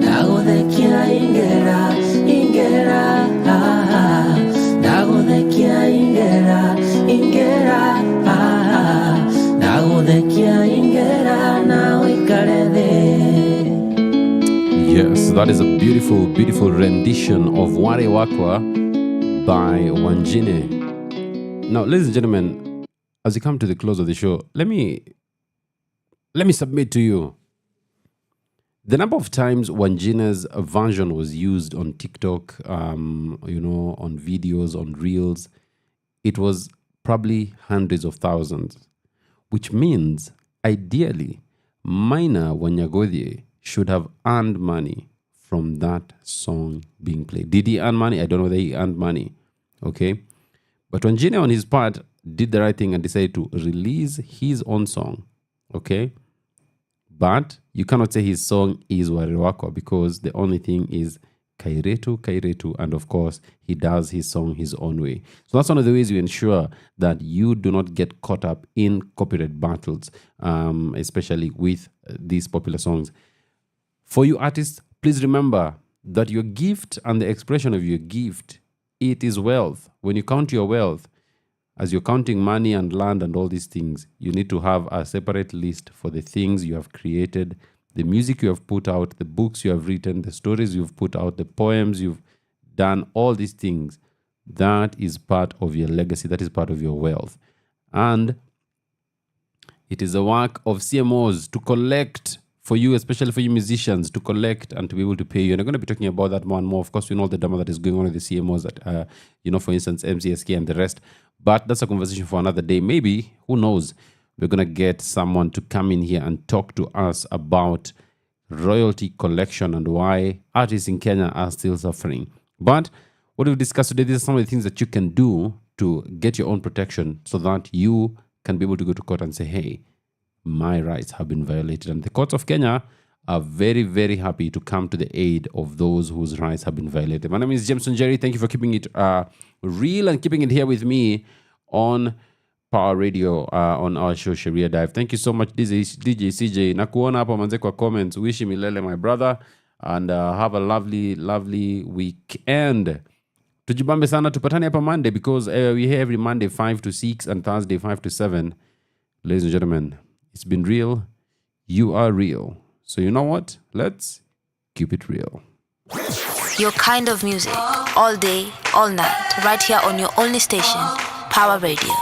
Dagodekia ingera Dagodekia ingera Yes, that is a beautiful, beautiful rendition of Ware Wakwa by WaNjeri. Now, ladies and gentlemen, as we come to the close of the show, let me submit to you the number of times WaNjeri's version was used on TikTok, on videos, on reels. It was probably hundreds of thousands, which means ideally, Maina Wanyagodie should have earned money from that song being played. Did he earn money? I don't know whether he earned money. Okay. But WaNjeri on his part did the right thing and decided to release his own song. Okay. But you cannot say his song is Wariwakwa because the only thing is Kairetu, and of course, he does his song his own way. So that's one of the ways you ensure that you do not get caught up in copyright battles, especially with these popular songs. For you artists, please remember that your gift and the expression of your gift, it is wealth. When you count your wealth, as you're counting money and land and all these things, you need to have a separate list for the things you have created, the music you have put out, the books you have written, the stories you've put out, the poems you've done, all these things. That is part of your legacy. That is part of your wealth. And it is the work of CMOs to collect for you, especially for you musicians, to collect and to be able to pay you. And I'm going to be talking about that more and more. Of course, we know the drama that is going on with the CMOs that, for instance, MCSK and the rest. But that's a conversation for another day. Maybe, who knows, we're going to get someone to come in here and talk to us about royalty collection and why artists in Kenya are still suffering. But what we've discussed today, these are some of the things that you can do to get your own protection so that you can be able to go to court and say, hey, my rights have been violated. And the courts of Kenya are very, very happy to come to the aid of those whose rights have been violated. My name is James WaNjeri. Thank you for keeping it real and keeping it here with me on Power Radio, on our show Sheria Dive. Thank you so much, DJ CJ. Nakuona hapa manze kwa comments. Wish milele, my brother. And have a lovely, lovely weekend. Tujibambe sana, tupatane hapa Monday because we here every Monday 5 to 6 and Thursday 5 to 7. Ladies and gentlemen, it's been real. You are real. So you know what? Let's keep it real. Your kind of music, all day, all night, right here on your only station, Power Radio.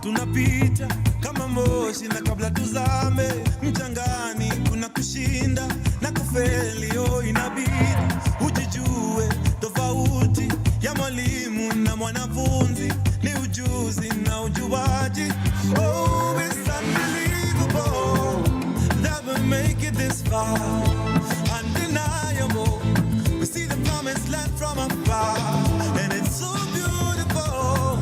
Tunapita kama moshi na kabla tuzame mchangani, kuna kushinda na kufeli. Inabidi ujijue tofauti ya mwalimu na mwanafunzi ni ujuzi na ujuaji. Oh, it's unbelievable that we make it this far. Undeniable, we see the promised land from afar, and it's so beautiful.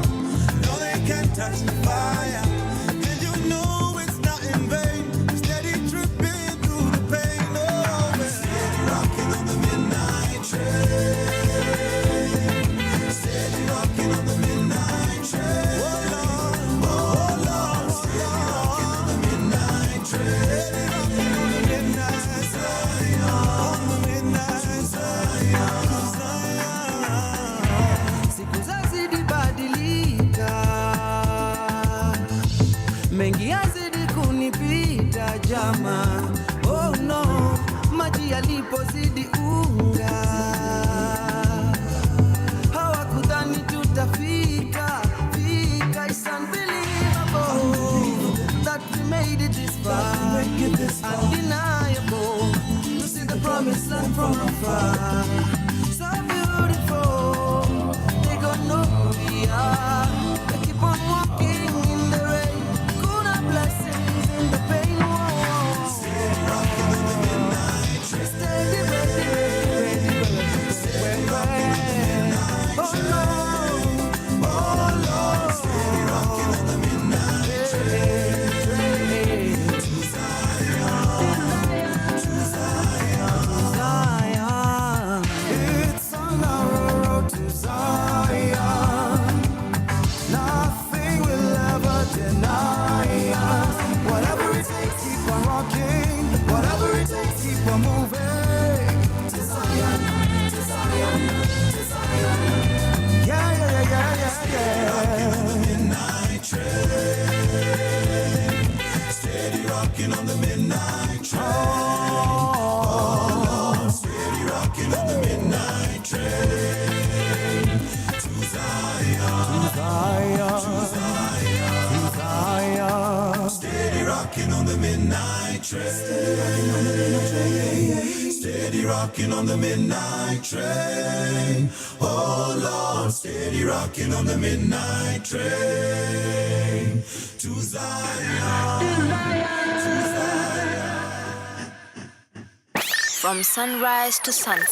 No, they can't touch the fire, and you know it's not in vain. Steady tripping through the pain. Oh, steady rocking on the midnight train. Steady rocking on the midnight train. Oh Lord, steady rocking on the midnight train. Steady rocking on the midnight Zion, on the midnight Zion, Zion. Siku zazidi badilika, mengi yazidi kunipita jama. Oh no, maji yalipozidi unga, hawakudhani tutafika. It's unbelievable that we made it this far. Undeniable to see the promised land from afar. So beautiful, they gon' know who we are. They keep on walking in the rain. Kuna blessings in the pain. are moving to Zion, to Zion, to Zion. Yeah, yeah, yeah, yeah, yeah, yeah. On the midnight train, steady rocking on the midnight train. Oh, Lord, steady rocking on the midnight train to Zion, to Zion, to Zion, to Zion. Steady rocking on the midnight train. Steady rocking on the midnight train. Oh Lord, steady rocking on the midnight train to Zion, to Zion. From sunrise to sunset.